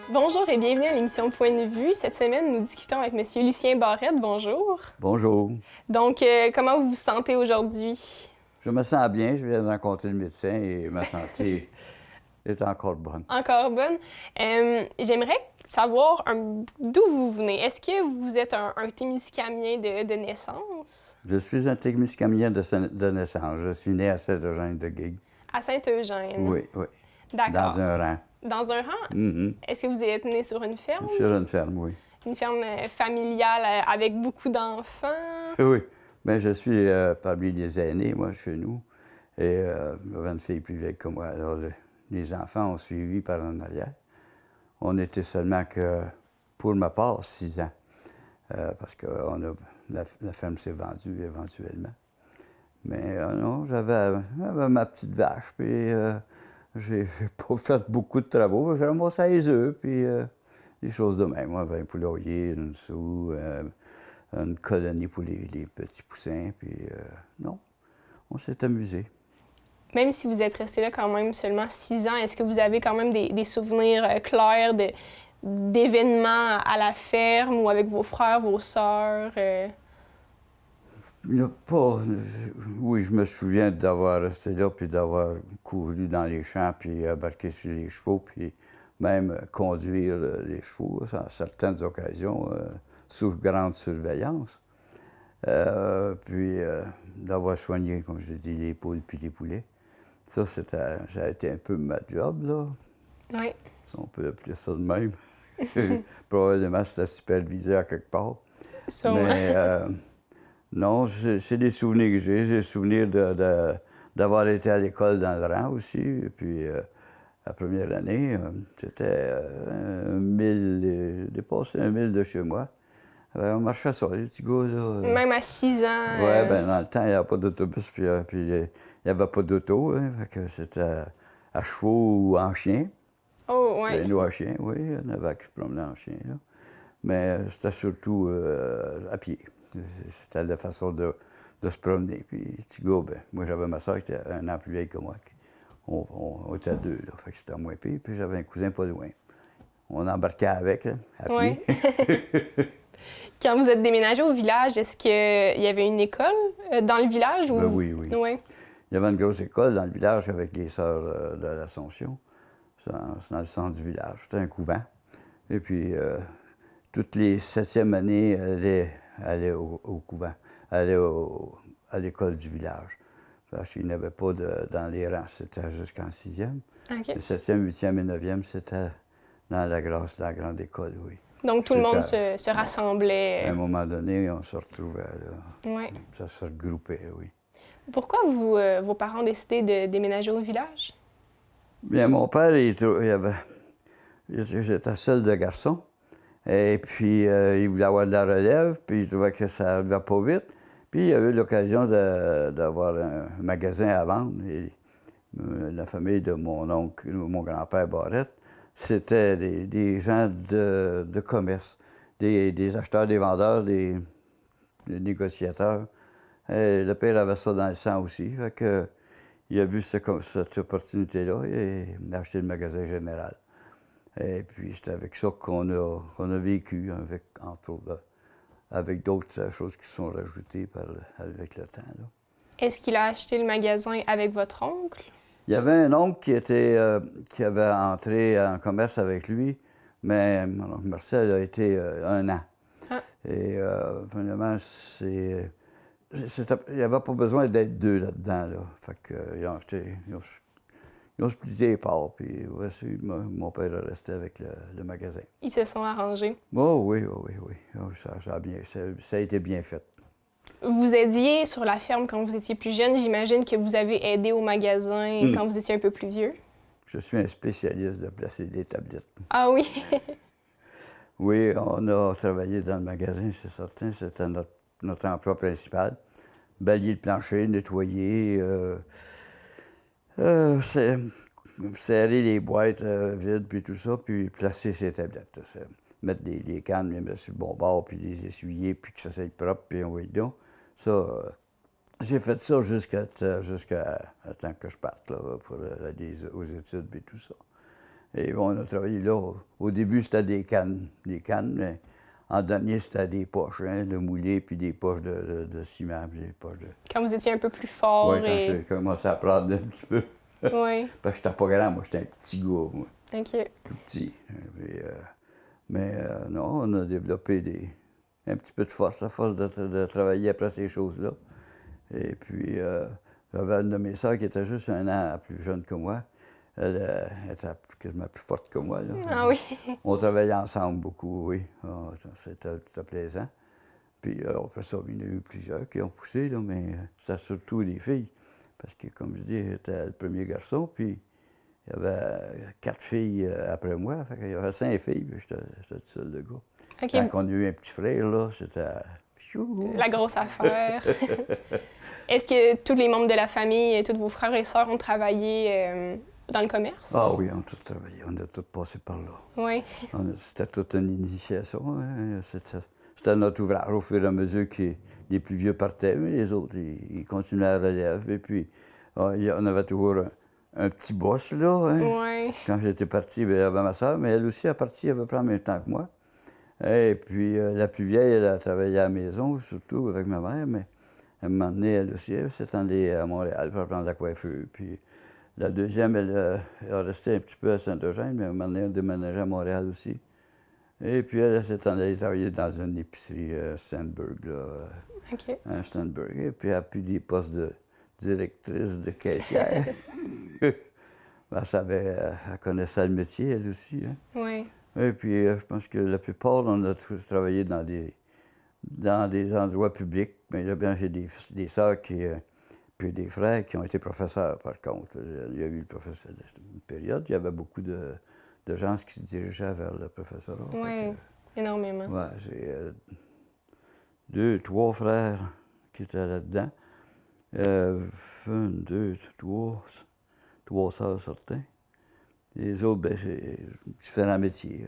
Bonjour et bienvenue à l'émission Point de vue. Cette semaine, nous discutons avec M. Lucien Barrette. Bonjour. Bonjour. Donc, comment vous vous sentez aujourd'hui? Je me sens bien. Je viens de rencontrer le médecin et ma santé est encore bonne. Encore bonne. J'aimerais savoir d'où vous venez. Est-ce que vous êtes un Témiscamien de naissance? Je suis un Témiscamien de naissance. Je suis né à Saint-Eugène-de-Guigue. À Saint-Eugène? Oui, oui. D'accord. Dans un rang. Dans un rang? Mm-hmm. Est-ce que vous êtes né sur une ferme? Sur une ferme, oui. Une ferme familiale avec beaucoup d'enfants? Oui. Bien, je suis parmi les aînés, moi, chez nous. Et j'avais une fille plus vieille que moi. Alors, les enfants ont suivi par en arrière. On était seulement que, pour ma part, 6 ans. Parce que la ferme s'est vendue éventuellement. Mais non, j'avais ma petite vache, puis j'ai pas fait beaucoup de travaux. J'ai ramassé les œufs, puis des choses de même. Moi, j'avais un poulailler, une soue, une colonie pour les petits poussins, puis non, on s'est amusé. Même si vous êtes resté là quand même seulement 6 ans, est-ce que vous avez quand même des souvenirs clairs d'événements à la ferme ou avec vos frères, vos sœurs? Il n'y a pas... Oui, je me souviens d'avoir resté là, puis d'avoir couru dans les champs, puis embarqué sur les chevaux, puis même conduire les chevaux, à certaines occasions, sous grande surveillance. Puis d'avoir soigné, comme je dis, les poules puis les poulets. Ça a été un peu ma job, là. Oui. Si on peut appeler ça de même. Probablement, c'était supervisé à quelque part. Sûrement. Mais non, c'est des souvenirs que j'ai. J'ai le souvenir d'avoir été à l'école dans le rang aussi. Et puis, la première année, c'était dépassé 1 000 de chez moi. On marchait ça, les petits gars, là. Même à 6 ans? Oui, bien, dans le temps, il n'y avait pas d'autobus, puis il n'y avait pas d'auto, hein, fait que c'était à chevaux ou en chien. Oh, oui. Nous à chien, oui, il y en avait qui se promenaient en chien, là. Mais c'était surtout à pied. C'était la façon de se promener. Puis, petit gars, ben, moi, j'avais ma soeur qui était 1 an plus vieille que moi. On était 2, là, fait que c'était moins pire. Puis j'avais un cousin pas loin. On embarquait avec, là, à pied. Quand vous êtes déménagé au village, est-ce qu'il y avait une école dans le village? Ou... Ben oui, oui. Ouais. Il y avait une grosse école dans le village avec les sœurs de l'Assomption. C'est dans le centre du village. C'était un couvent. Et puis, toutes les 7e années, elle allait au couvent, allait à l'école du village. Parce qu'il n'y avait pas dans les rangs, c'était jusqu'en 6e. Okay. Le 7e, 8e et 9e, c'était dans la grande école, oui. Donc, tout le monde se rassemblait. À un moment donné, on se retrouvait là. Oui. Ça se regroupait, oui. Pourquoi vos parents ont décidé de déménager au village? Bien, mon père, j'étais seul de garçon. Et puis, il voulait avoir de la relève, puis il trouvait que ça ne va pas vite. Puis, il a eu l'occasion d'avoir un magasin à vendre. Et la famille de mon oncle, mon grand-père Barrette, c'était des gens de commerce, des acheteurs, des vendeurs, des négociateurs. Et le père avait ça dans le sang aussi. Fait que, il a vu cette opportunité-là et il a acheté le magasin général. Et puis, c'est avec ça qu'on a vécu, entre autres, avec d'autres choses qui sont rajoutées avec le temps, là. Est-ce qu'il a acheté le magasin avec votre oncle? Il y avait un oncle qui avait entré en commerce avec lui, mais mon oncle Marcel a été 1 an. Ah. Et finalement, il n'y avait pas besoin d'être 2 là-dedans, là. Fait qu'ils ont acheté... Ils ont splitté les parts, puis voici, mon père est resté avec le magasin. Ils se sont arrangés? Oh, oui. Oh, ça a été bien fait. Vous aidiez sur la ferme quand vous étiez plus jeune. J'imagine que vous avez aidé au magasin quand vous étiez un peu plus vieux. Je suis un spécialiste de placer des tablettes. Ah oui? Oui, on a travaillé dans le magasin, c'est certain. C'était notre emploi principal. Balayer le plancher, nettoyer... serrer les boîtes vides, puis tout ça, puis placer ces tablettes. Mettre les cannes, les mettre sur le bon bord, puis les essuyer, puis que ça soit propre, puis on va y donc. Ça, j'ai fait ça jusqu'à temps que je parte, là, pour aller aux études, puis tout ça. Et bon, on a travaillé là. Au début, c'était des cannes, mais en dernier, c'était des poches, hein, de moulées, puis des poches de ciment, puis des poches de... Quand vous étiez un peu plus fort Oui, quand j'ai commencé à prendre un petit peu. Oui. Parce que j'étais pas grand, moi, j'étais un petit gars, moi. OK. Tout petit. Mais non, on a développé un petit peu de force, à force de travailler après ces choses-là. Et puis, j'avais une de mes sœurs qui était juste un an plus jeune que moi. Elle était quasiment plus forte que moi, là. Ah oui. On travaillait ensemble beaucoup, oui. Ah, c'était plaisant. Puis, après ça, il y en a eu plusieurs qui ont poussé, là, mais c'était surtout les filles. Parce que, comme je dis, j'étais le premier garçon, puis il y avait 4 filles après moi. Fait qu'il y avait 5 filles, puis j'étais tout seul de gars. OK. Quand on a eu un petit frère, là, c'était... La grosse affaire. Est-ce que tous les membres de la famille, tous vos frères et sœurs ont travaillé dans le commerce? Ah oui, on a tous travaillé, on a tous passé par là. Oui. C'était toute une initiation. Hein. C'était notre ouvrage au fur et à mesure que les plus vieux partaient, mais les autres, ils continuaient à relève. Et puis, on avait toujours un petit boss, là. Hein. Oui. Quand j'étais parti, il y avait ma soeur, mais elle aussi est partie à peu près en même temps que moi. Et puis, la plus vieille, elle a travaillé à la maison, surtout avec ma mère, mais à un moment donné, elle aussi, elle s'est allée à Montréal pour prendre la coiffure. Puis, la deuxième, elle a resté un petit peu à Saint-Eugène, mais à un moment donné, elle a déménagé à Montréal aussi. Et puis, elle s'est allée travailler dans une épicerie Stenberg, là. OK. À Stenberg. Et puis, elle a pris des postes de directrice de caissière. Elle connaissait le métier, elle aussi. Hein. Oui. Et puis, je pense que la plupart, on a tous travaillé dans des endroits publics. Mais là, bien, j'ai des sœurs puis des frères qui ont été professeurs, par contre. Il y a eu le professeur une période, il y avait beaucoup de gens qui se dirigeaient vers le professorat. Oui, énormément. Oui, j'ai 2, 3 frères qui étaient là-dedans. 1, 2, 3 sœurs certains. Les autres, bien, c'est différents métiers.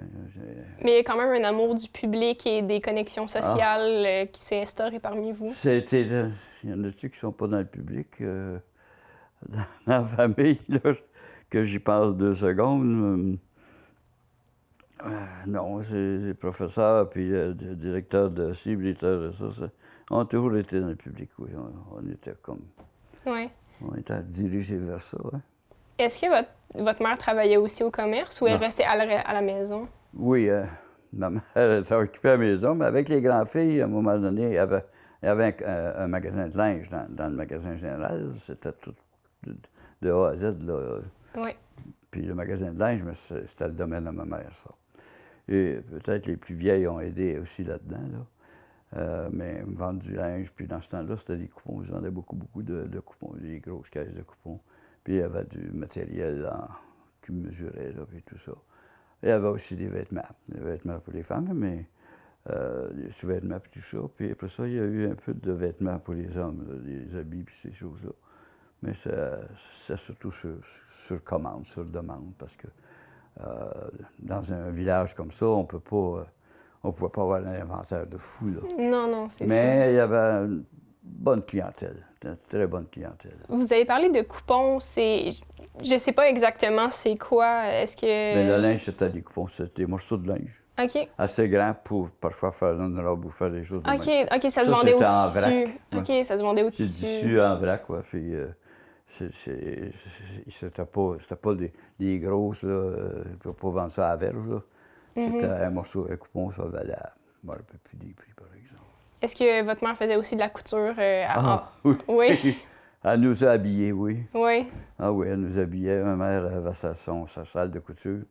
Mais il y a quand même un amour du public et des connexions sociales qui s'est instauré parmi vous. Il y en a-tu qui ne sont pas dans le public, dans la famille, là, que j'y passe 2 secondes? Non, c'est professeur, puis directeur de ci, directeur de ça. On a toujours été dans le public, oui. On était comme... Oui. On était dirigés vers ça, hein. Est-ce que votre mère travaillait aussi au commerce ou elle restait à la maison? Oui, ma mère était occupée à la maison, mais avec les grands-filles, à un moment donné, il y avait un magasin de linge dans le magasin général. C'était tout de A à Z, là. Oui. Puis le magasin de linge, mais c'était le domaine de ma mère, ça. Et peut-être les plus vieilles ont aidé aussi là-dedans, là. Mais vendre du linge, puis dans ce temps-là, c'était des coupons. Ils vendaient beaucoup de coupons, des grosses caisses de coupons. Puis il y avait du matériel qui mesurait, là, puis tout ça. Et il y avait aussi des vêtements pour les femmes, mais des sous-vêtements, puis tout ça. Puis après ça, il y a eu un peu de vêtements pour les hommes, là, des habits, puis ces choses-là. Mais c'est surtout sur commande, sur demande, parce que dans un village comme ça, on pouvait pas avoir un inventaire de fou, là. Non, c'est ça. Mais il y avait une bonne clientèle, une très bonne clientèle. Vous avez parlé de coupons, je sais pas exactement c'est quoi, est-ce que... Mais le linge, c'était des coupons, c'était des morceaux de linge. OK. Assez grands pour parfois faire une robe ou faire des choses de même. OK, ça se vendait au c'était en tissu. vrac. OK, ça se vendait au C'est du tissu. tissu en vrac, quoi. Puis c'était pas des grosses, là, pour pas vendre ça à la verge, là. C'était un morceau, un coupon, ça valait un peu plus des prix, par exemple. Est-ce que votre mère faisait aussi de la couture? Oui. Oui. Elle nous a habillés, oui. Oui. Ah oui, elle nous habillait. Ma mère avait sa salle de couture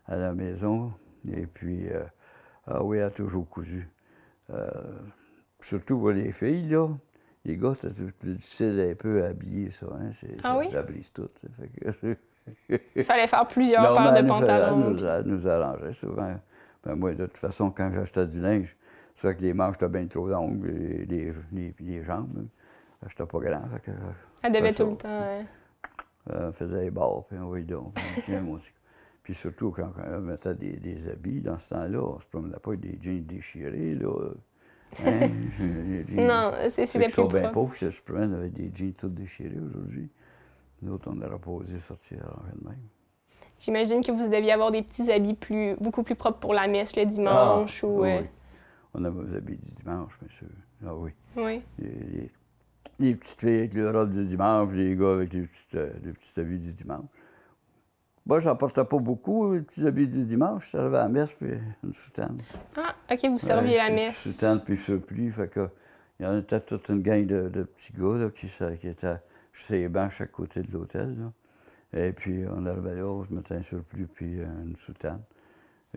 à la maison. Et puis, ah oui, elle a toujours cousu. Surtout pour les filles, là. Les gars, c'était plus difficile un peu à habiller, ça. Hein? Ça brise tout. Il fallait faire plusieurs paires de pantalons. Elle nous arrangeait souvent. Ben, moi, de toute façon, quand j'achetais du linge, c'est vrai que les manches étaient bien trop longues, les jambes. J'étais pas grand. Fait que, elle devait tout le temps. On faisait les bords, puis on voyait donc. Puis surtout, quand on mettait des habits, dans ce temps-là, on se promenait pas avec des jeans déchirés, là. Hein? Non, c'était plus sont bien propre. pauvres, qui se promènent avec des jeans tout déchirés aujourd'hui. Nous autres, on aurait pas osé sortir de même. J'imagine que vous deviez avoir des petits habits beaucoup plus propres pour la messe le dimanche. Oui. On avait nos habits du dimanche, bien sûr. Ah oui. Oui. Les petites filles avec les robes du dimanche, les gars avec les petits habits du dimanche. Moi, j'en portais pas beaucoup, les petits habits du dimanche. J'arrivais à la messe, puis une soutane. Ah, OK, vous serviez la messe. Soutane, puis surplis. Fait que, il y en était toute une gang de petits gars là, qui étaient sur les bancs à chaque côté de l'hôtel. Là. Et puis, on arrivait là, je mettais un surplis, puis une soutane.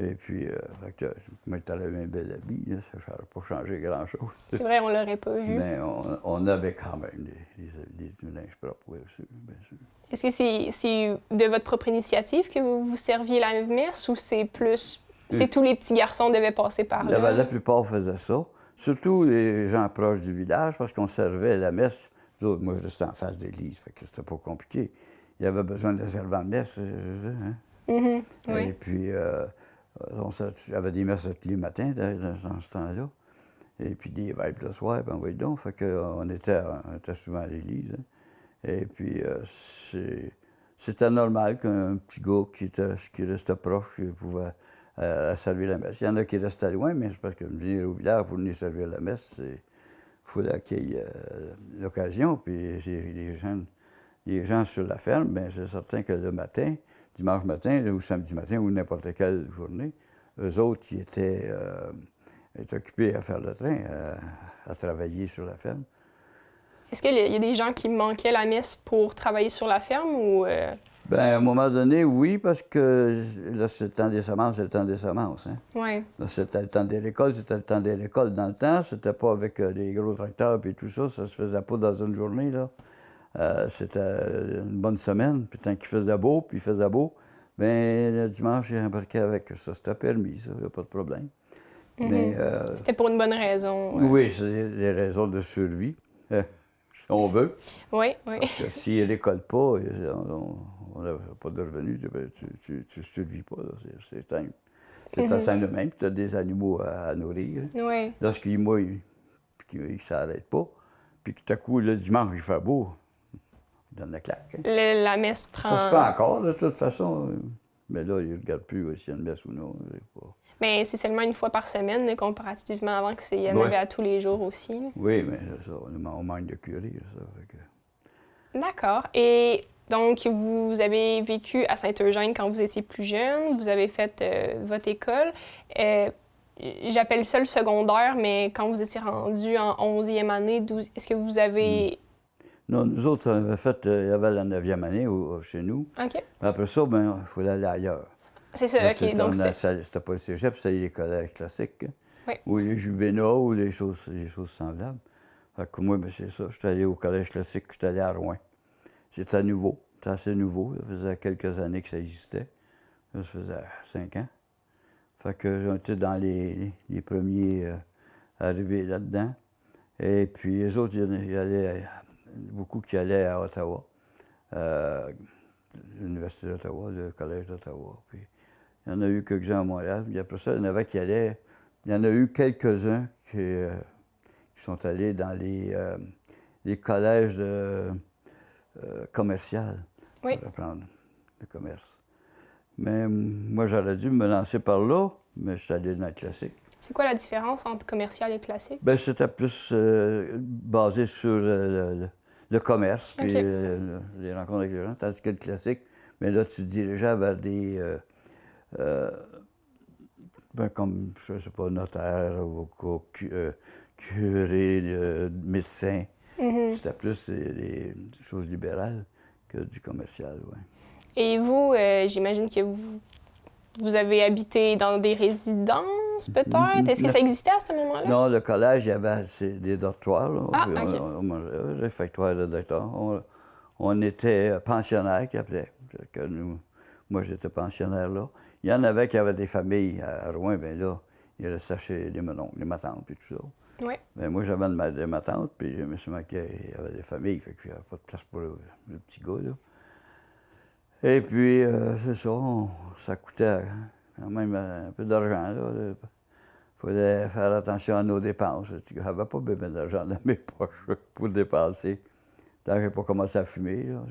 Et puis, fait que, moi, j'avais un bel habit, là, ça n'aurait pas changé grand-chose. C'est vrai, on l'aurait pas vu. Mais on avait quand même du linge propre, oui, aussi, bien sûr. Est-ce que c'est de votre propre initiative que vous serviez la messe ou c'est plus... C'est tous les petits garçons devaient passer par là? La plupart faisaient ça. Surtout les gens proches du village, parce qu'on servait la messe. Moi, je restais en face de l'église, fait que c'était pas compliqué. Il y avait besoin de servant de messe, hein? Oui. Et puis, il y avait des messes tous les matins dans ce temps-là. Et puis des vêpres le soir, ben oui donc. Fait qu'on était souvent à l'église. Hein. Et puis, c'était normal qu'un petit gars qui restait proche pouvait servir la messe. Il y en a qui restaient loin, mais c'est parce que venir au village pour venir servir la messe, il fallait qu'il y ait l'occasion. Puis les gens sur la ferme, bien, c'est certain que le matin, dimanche matin ou samedi matin ou n'importe quelle journée, eux autres, ils étaient occupés à faire le train, à travailler sur la ferme. Est-ce qu'il y a des gens qui manquaient la messe pour travailler sur la ferme ou... Bien, à un moment donné, oui, parce que là, c'est le temps des semences, c'est le temps des semences. Hein? Oui. Là, c'était le temps des récoltes, c'était le temps des récoltes. Dans le temps, c'était pas avec des gros tracteurs et tout ça, ça se faisait pas dans une journée, là. C'était une bonne semaine, puis tant qu'il faisait beau, bien, le dimanche, j'ai embarqué avec ça. C'était permis, ça, il n'y a pas de problème. Mais, c'était pour une bonne raison. Oui, c'est des raisons de survie, si on veut. Oui. Parce que s'ils ne récoltent pas, on n'a pas de revenus, tu ne survis pas. C'est simple. C'est simple de même, puis tu as des animaux à nourrir. Oui. Lorsqu'ils mouillent, puis qu'ils ne s'arrêtent pas, puis que tout à coup, le dimanche, il fait beau, il donne la claque. Hein. La messe prend... Ça se fait encore, de toute façon. Mais là, ils ne regardent plus s'il y a une messe ou non. Mais c'est seulement une fois par semaine, là, comparativement avant qu'il y en avait à tous les jours aussi. Là. Oui, mais ça, on manque de curé, ça. Fait que... D'accord. Et donc, vous avez vécu à Saint-Eugène quand vous étiez plus jeune, vous avez fait votre école. J'appelle ça le secondaire, mais quand vous étiez rendu en 11e année, est-ce que vous avez... Non, nous autres, on avait fait, il y avait la 9e année chez nous. OK. Mais après ça, bien, il fallait aller ailleurs. C'est ça, là, OK. Donc, c'était pas le cégep, c'était les collèges classiques. Oui. Ou les juvénats, ou les choses semblables. Fait que moi, bien, c'est ça. J'étais allé au collège classique, j'étais allé à Rouen. C'était nouveau. C'était assez nouveau. Ça faisait quelques années que ça existait. Ça faisait 5 ans. Fait que j'ai été dans les premiers arrivés là-dedans. Et puis les autres, il y allaient, beaucoup qui allaient à Ottawa. L'Université d'Ottawa, le Collège d'Ottawa. Puis il y en a eu quelques-uns à Montréal. Puis après ça, il y en avait qui allaient... Il y en a eu quelques-uns qui sont allés dans les collèges commerciaux Oui. pour apprendre le commerce. Mais moi, j'aurais dû me lancer par là, mais je suis allé dans le classique. C'est quoi la différence entre commercial et classique? Bien, c'était plus basé sur le commerce, puis les rencontres avec les gens, tandis que le classique, mais là, tu te dirigeais vers des... comme, je ne sais pas, notaire, avocat, curé, médecin. C'était plus des choses libérales que du commercial, oui. Et vous, j'imagine que vous avez habité dans des résidences, peut-être? Est-ce que ça existait à ce moment-là? Non, le collège, il y avait des dortoirs, là. Ah, OK. Réfectoire de docteur. On était pensionnaires, qui appelaient. Moi, j'étais pensionnaire là. Il y en avait qui avaient des familles à Rouen, bien là, ils restaient chez les mononcles, les matantes, puis tout ça. Oui. Bien, moi, j'avais ma tante, puis je me suis marqué, il y avait des familles, fait qu'il n'y avait pas de place pour le petit gars, là. Et puis, c'est ça, ça coûtait quand même un peu d'argent, là. Il fallait faire attention à nos dépenses. Je n'avais pas bien d'argent dans mes poches pour dépenser. Tant que j'ai pas commencé à fumer, là.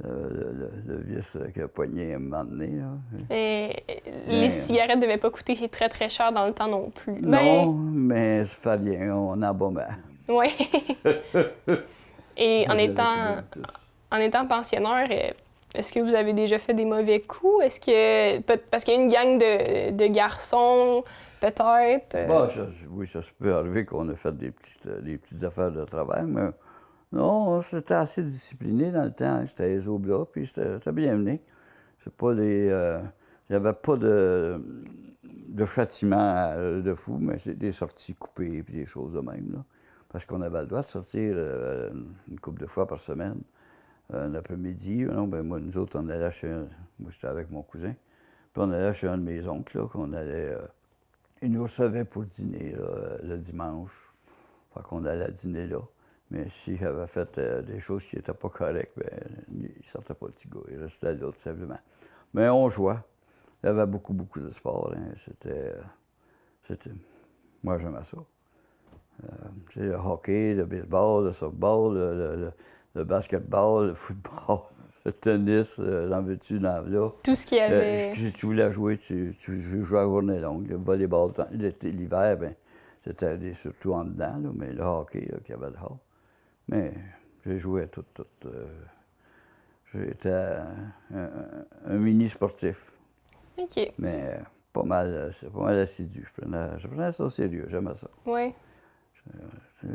le vice qui a pogné à un moment donné. Là. Les cigarettes ne devaient pas coûter très, très cher dans le temps non plus. Non, mais ça fait rien, on en bat mal. Oui. Et en étant pensionnaire, est-ce que vous avez déjà fait des mauvais coups? Est-ce que... Parce qu'il y a une gang de garçons, peut-être? Bon, oui, ça se peut arriver qu'on a fait des petites affaires de travail, mais non, c'était assez discipliné dans le temps. C'était les oblats, puis c'était bien mené. C'est pas les... Il n'y avait pas de châtiment de fou, mais c'est des sorties coupées puis des choses de même, là. Parce qu'on avait le droit de sortir une couple de fois par semaine. L'après-midi, moi, nous autres, on allait chez moi, j'étais avec mon cousin, puis on allait chez un de mes oncles, là, qu'on allait... ils nous recevaient pour dîner, le dimanche. Fait qu'on allait dîner là. Mais s'il avait fait des choses qui n'étaient pas correctes, bien, il ne sortait pas le petit gars, il restait là, tout simplement. Mais on jouait. Il y avait beaucoup, beaucoup de sport. Hein. C'était... Moi, j'aimais ça. Tu sais, le hockey, le baseball, le softball, le basketball, le football, le tennis, l'en veux-tu, l'en là. Tout ce qu'il y avait. Si tu voulais jouer, tu jouais à journée longue. Le volleyball, l'hiver, bien, c'était surtout en dedans, là, mais le hockey, là, qu'il y avait dehors. Mais j'ai joué tout. J'étais un mini-sportif. OK. Mais c'est pas mal assidu. Je prenais ça au sérieux, j'aimais ça. Oui.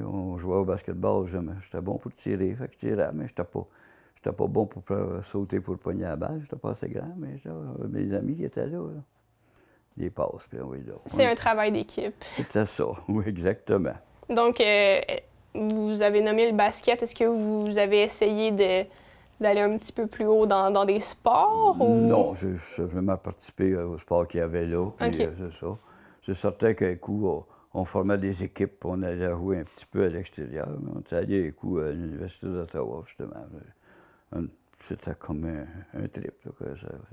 On jouait au basketball, j'étais bon pour tirer, fait que je tirais, mais j'étais pas bon pour sauter pour pogner la balle, j'étais pas assez grand, mais là, mes amis qui étaient là, les passes, puis oui, là. C'est un travail d'équipe. C'était ça, oui, exactement. Donc, vous avez nommé le basket. Est-ce que vous avez essayé d'aller un petit peu plus haut dans des sports? Ou... Non, j'ai simplement participé au sport qu'il y avait là, puis OK. C'est ça. C'est certain qu'un coup, on formait des équipes, puis on allait jouer un petit peu à l'extérieur. On était allé un coup à l'Université d'Ottawa, justement. C'était comme un trip, là,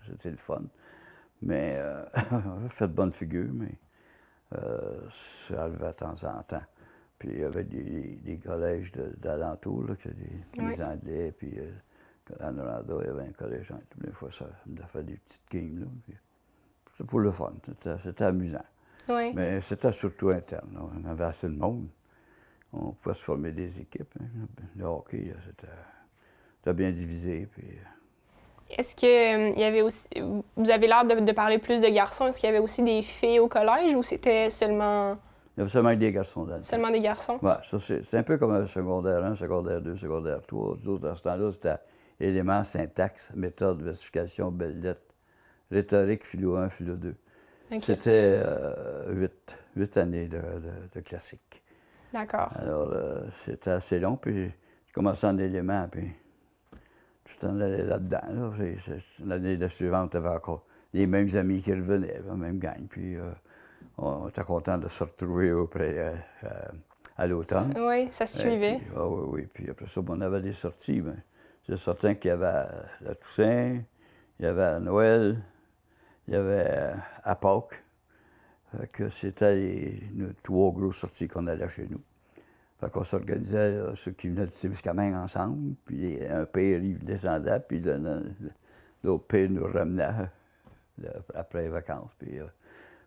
c'était le fun. Mais on a fait de bonne figure, mais ça arrivait de temps en temps. Puis il y avait des collèges d'alentour, des Anglais, puis à Noranda, il y avait un collège. Des fois, ça me fait des petites games, là. C'était pour le fun, c'était amusant. Oui. Mais c'était surtout interne. Là. On avait assez de monde. On pouvait se former des équipes. Hein. Le hockey, là, c'était bien divisé. Puis... Est-ce que il y avait aussi... Vous avez l'air de parler plus de garçons. Est-ce qu'il y avait aussi des filles au collège ou c'était seulement... Il y avait seulement des garçons dans le temps. Seulement des garçons? Oui, ça, c'est un peu comme un secondaire 1, secondaire 2, secondaire 3. Nous autres, dans ce temps-là, c'était éléments, syntaxe, méthode, versification, belles lettres, rhétorique, philo 1, philo 2. Okay. C'était 8 années de classique. D'accord. Alors, c'était assez long, puis j'ai commencé en éléments, puis tout en allait là-dedans. Là. L'année suivante, il y avait encore les mêmes amis qui revenaient, la même gang, puis on était content de se retrouver à l'automne. Oui, ça suivait. Oui. Puis après ça, on avait des sorties. Mais c'est certain qu'il y avait la Toussaint, il y avait à Noël, il y avait à Pâques, que c'était nos 3 grosses sorties qu'on allait chez nous. Fait qu'on s'organisait, ceux qui venaient du Témiscamingue ensemble, puis un père, il descendait, puis l'autre père nous ramenait après les vacances, puis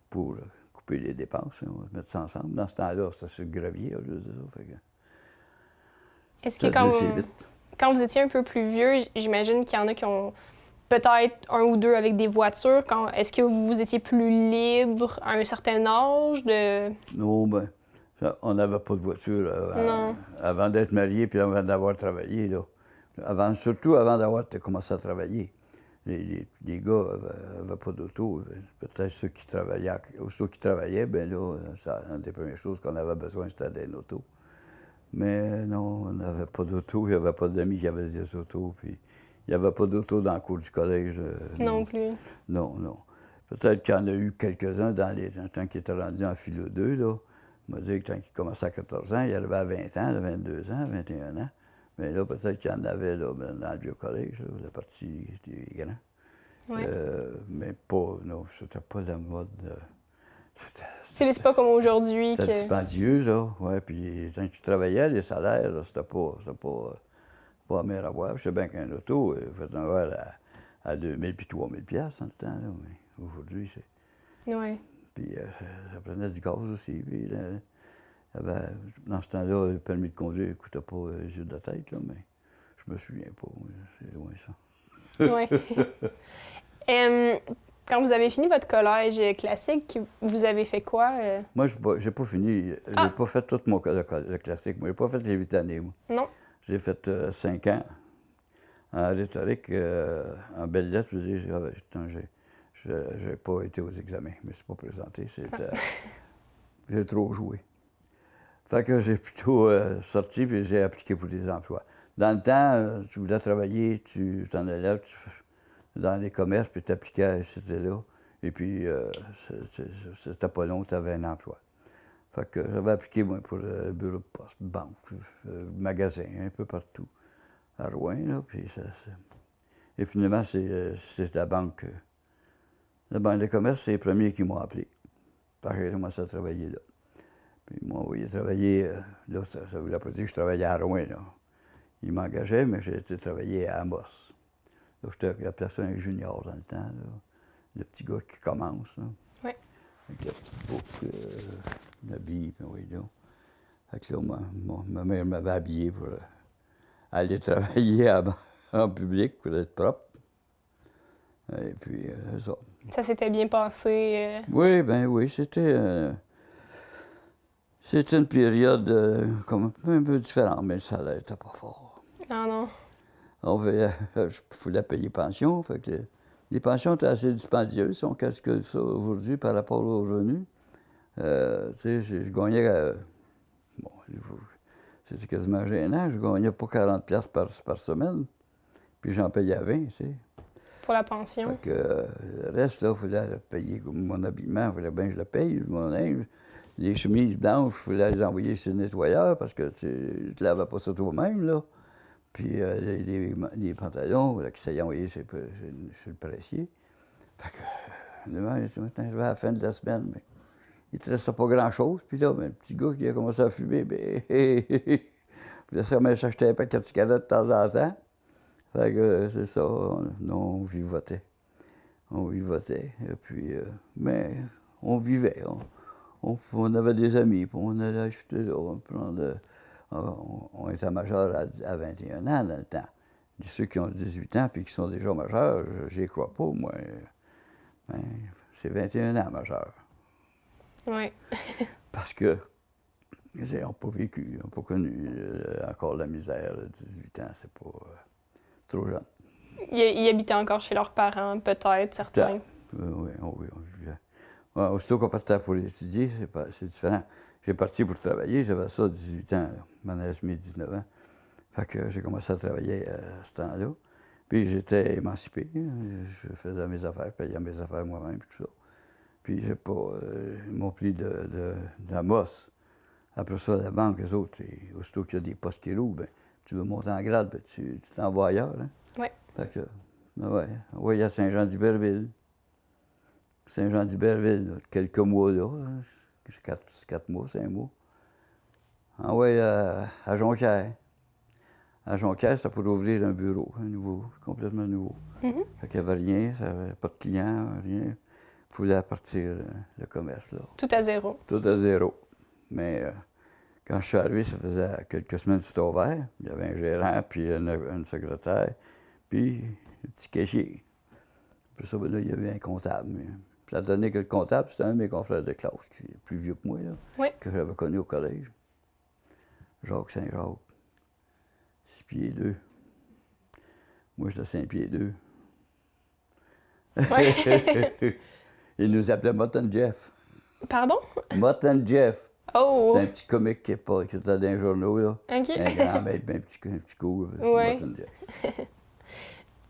pour couper les dépenses, on va mettre ça ensemble. Dans ce temps-là, c'était sur le gravier, je veux dire ça. Fait que... Est-ce que quand vous étiez un peu plus vieux, j'imagine qu'il y en a qui ont peut-être un ou deux avec des voitures. Est-ce que vous étiez plus libre à un certain âge de... Non, ben, on n'avait pas de voiture avant d'être marié puis avant d'avoir travaillé, là. Surtout avant d'avoir commencé à travailler. Les gars n'avaient pas d'auto. Peut-être ceux qui travaillaient, bien là, une des premières choses qu'on avait besoin, c'était une auto. Mais non, on n'avait pas d'auto. Il n'y avait pas d'amis qui avaient des autos. Puis il n'y avait pas d'auto dans le cours du collège. Non plus. Non. Peut-être qu'il y en a eu quelques-uns dans le temps qu'ils étaient rendus en philo 2, là. On m'a dit que quand il commençait à 14 ans, il arrivait à 20 ans, 22 ans, 21 ans. Mais là, peut-être qu'il y en avait là, dans le vieux collège, là, la partie des grands. Oui. Mais pas, non, c'était pas la mode. C'est pas comme aujourd'hui. C'était dispendieux, là. Oui, puis quand tu travaillais, les salaires, là, c'était pas pas la meilleure à voir. Je sais bien qu'un auto, il faut en avoir à 2000 puis 3000 piastres dans le temps, là, mais aujourd'hui, c'est... Oui. Puis ça prenait du gaz aussi. Puis, dans ce temps-là, le permis de conduire ne coûtait pas les yeux de la tête, là, mais je me souviens pas. C'est loin ça. Oui. Quand vous avez fini votre collège classique, vous avez fait quoi? Moi, j'ai pas fini. J'ai pas fait tout le classique. Moi, j'ai pas fait les 8 années, moi. Non? J'ai fait 5 ans en rhétorique, en belles lettres. Je veux dire, j'ai pas été aux examens. Je me suis pas présenté. J'ai trop joué. Fait que j'ai plutôt sorti puis j'ai appliqué pour des emplois. Dans le temps, tu voulais travailler, tu t'en allais dans les commerces, puis tu appliquais, c'était là. Et puis, c'était pas long, tu avais un emploi. Fait que j'avais appliqué, moi, pour le bureau de poste, banque, magasin, un peu partout, à Rouen, là. Puis et finalement, c'est la banque. La banque des commerces, c'est les premiers qui m'ont appelé. Fait que j'ai commencé à travailler là. Puis ils m'ont envoyé travailler, là, ça ne voulait pas dire que je travaillais à Rouen, là. Ils m'engageaient, mais j'ai été travailler à Amos. Là, j'étais appelé ça un junior dans le temps, là. Le petit gars qui commence, là. Oui. Avec la petite boucle, l'habille, puis oui, là. Fait que là, ma mère m'avait habillé pour aller travailler en public, pour être propre. Et puis, c'est ça. Ça s'était bien passé? Oui, ben oui, c'était une période comme un peu différente, mais le salaire n'était pas fort. Ah non. Je voulais payer pension, fait que les pensions étaient assez dispendieuses, si on calcule ça aujourd'hui par rapport aux revenus. Tu sais, je gagnais... bon, c'était quasiment gênant, je gagnais pas 40 piastres par semaine, puis j'en payais 20, tu sais. Pour la pension? Fait que le reste, là, il fallait payer mon habillement, il fallait bien que je le paye, mon linge. Les chemises blanches, il fallait les envoyer chez le nettoyeur parce que tu ne lavais pas ça toi-même, là. Puis les pantalons, là, qui s'aient envoyés chez le pressier. Fait que, maintenant, je vais à la fin de la semaine, mais il ne te restait pas grand-chose. Puis là, ben, le petit gars qui a commencé à fumer, bien, puis là, ça m'a acheté un paquet de cigarettes de temps en temps. Fait que c'est ça, on vivotait. On vivotait. Et puis, mais on vivait. On avait des amis, puis on allait acheter là, on était majeur à 21 ans dans le temps. Ceux qui ont 18 ans puis qui sont déjà majeurs, j'y crois pas, moi. Ben, c'est 21 ans majeur. Oui. Parce que ils n'ont pas vécu, ils n'ont pas connu encore la misère. 18 ans, c'est pas trop jeune. Ils habitaient encore chez leurs parents, peut-être, certains. Oui, on vivait. Ouais, aussitôt qu'on partait pour étudier, c'est différent. J'ai parti pour travailler, j'avais ça 18 ans, là. M'en avais mes 19 ans. Fait que j'ai commencé à travailler à ce temps-là. Puis j'étais émancipé. Je faisais mes affaires, payais mes affaires moi-même, tout ça. Puis j'ai pas... ils m'ont pris de la mosse. Après ça, la banque, eux autres, aussitôt qu'il y a des postes qui louent, ben, tu veux monter en grade, ben, tu t'envoies ailleurs. Hein? Oui. Fait que, ben ouais, il y a Saint-Jean-d'Iberville. Saint-Jean-d'Iberville, là, quelques mois là, 4 mois, 5 mois. Envoyé à Jonquière. À Jonquière, c'était pour ouvrir un bureau, un nouveau, complètement nouveau. Mm-hmm. Fait qu'il n'y avait rien, ça n'avait pas de clients, rien. Il fallait partir le commerce, là. Tout à zéro. Tout à zéro. Mais quand je suis arrivé, ça faisait quelques semaines que c'était ouvert. Il y avait un gérant, puis une secrétaire, puis un petit caissier. Puis ça, ben là, il y avait un comptable. Mais ça donnait que le comptable, c'était un de mes confrères de classe, qui est plus vieux que moi, là, Oui. que j'avais connu au collège. Jacques Saint-Jacques. 6 pieds 2. Moi, j'étais 5 pieds 2. Oui. Il nous appelait Mutton Jeff. Pardon? Mutton Jeff. Oh! C'est un petit comique qui était dans les journaux, là. OK. Un grand maître, un petit coup. Ouais. Mutton Jeff.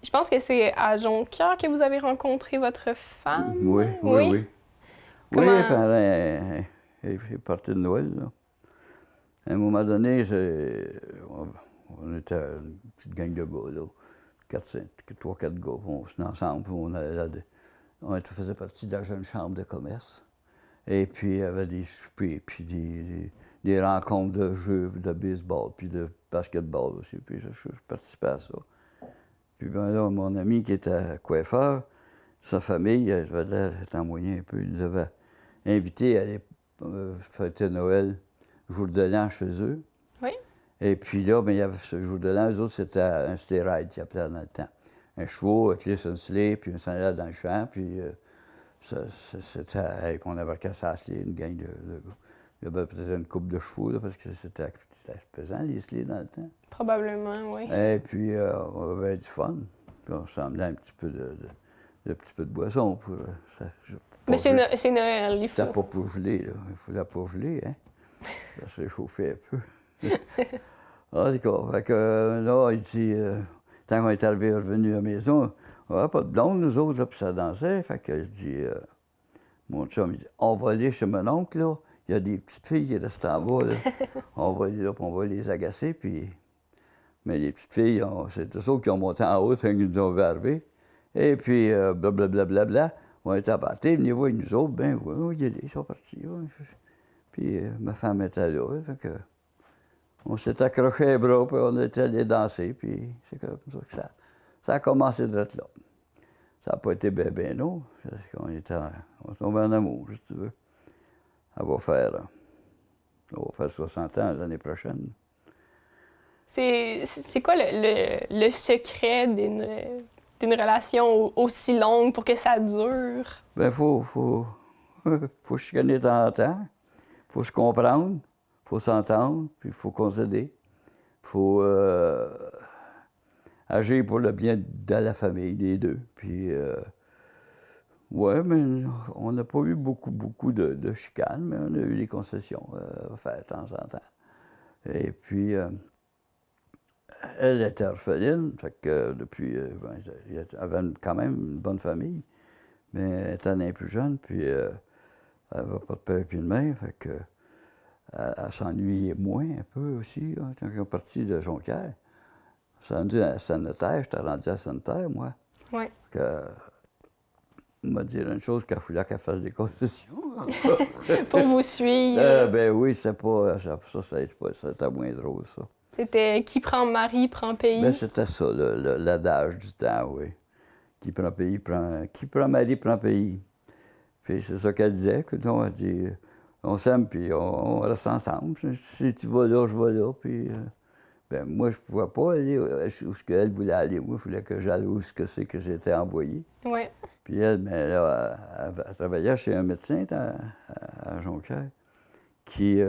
Je pense que c'est à Jonquière que vous avez rencontré votre femme. Oui. Comment... Oui, pendant les parties de Noël, là. À un moment donné, on était une petite gang de gars, là. 3-4 gars. On se tenait ensemble, puis on faisait partie de la jeune chambre de commerce. Et puis, il y avait des soupers, puis des rencontres de jeux, de baseball, puis de basketball aussi. Puis, je participais à ça. Puis, ben là, mon ami qui était coiffeur, sa famille, je vais l'air moyen un peu, il nous avait invités à aller fêter Noël, jour de l'an chez eux. Oui. Et puis là, ben, il y avait ce jour de l'an, eux autres, c'était un sleigh ride qu'ils appelaient dans le temps. Un cheval, un clé sur une sleigh, puis on s'en allait dans le champ, puis c'était... Hey, on embarquait sur la sleigh, une gang de gars. Il y avait peut-être une couple de chevaux, là, parce que c'était pesant, les sleighs, dans le temps. Probablement, oui. Et puis, on avait du fun. Puis on s'emmenait un petit peu de boisson pour... Mais c'est Noël, il faut. C'était pas pour geler, là. Il fallait pas geler, hein. Ça se réchauffait un peu. Ah, d'accord. Fait que là, il dit, tant qu'on est revenu à la maison, on n'avait pas de blonde, nous autres, là, puis ça dansait. Fait que je dis, mon chum, il dit, on va aller chez mon oncle, là. Il y a des petites filles qui restent en bas, là. On va aller là, puis on va les agacer, puis... Mais les petites filles, c'est eux autres qui ont monté en haut, qui nous ont vu arriver. Et puis, blablabla, on était abattés, venez voir nous autres, ben oui, ils sont partis. Ouais. Puis ma femme était là, fait que on s'est accroché les bras, puis on était allés danser, puis c'est comme ça que ça a commencé d'être là. Ça n'a pas été bien long, parce on tombé en amour, si tu veux. Ça va faire 60 ans l'année prochaine. C'est quoi le secret d'une relation aussi longue pour que ça dure? Ben, faut chicaner de temps en temps. Faut se comprendre. Faut s'entendre. Puis il faut concéder. Faut agir pour le bien de la famille, les deux. Puis, ouais, mais on n'a pas eu beaucoup de chicanes, mais on a eu des concessions à faire de temps en temps. Et puis, elle était orpheline, fait que depuis, elle avait quand même une bonne famille, mais elle était l'année plus jeune, puis elle n'avait pas de père et de mère, fait que elle s'ennuyait moins un peu aussi, hein, quand elle est partie de Jonquière. Elle s'est rendue à Sanitaire, j'étais rendu à Sanitaire, moi. Oui. On m'a dit une chose, qu'il fallait qu'elle fasse des concessions. Pour vous suivre. Ben oui, ça c'était moins drôle, ça. C'était qui prend mari, prend pays. Ben, c'était ça, l'adage du temps, oui. Qui prend mari, prend pays. Puis c'est ça qu'elle disait, que non, elle dit, on s'aime, puis on reste ensemble. Si tu vas là, je vais là, puis... ben moi, je ne pouvais pas aller où ce qu'elle voulait aller. Moi, il fallait que j'aille où ce que c'est que j'étais envoyé. Oui. Puis elle, mais là, elle travaillait chez un médecin à Jonquière qui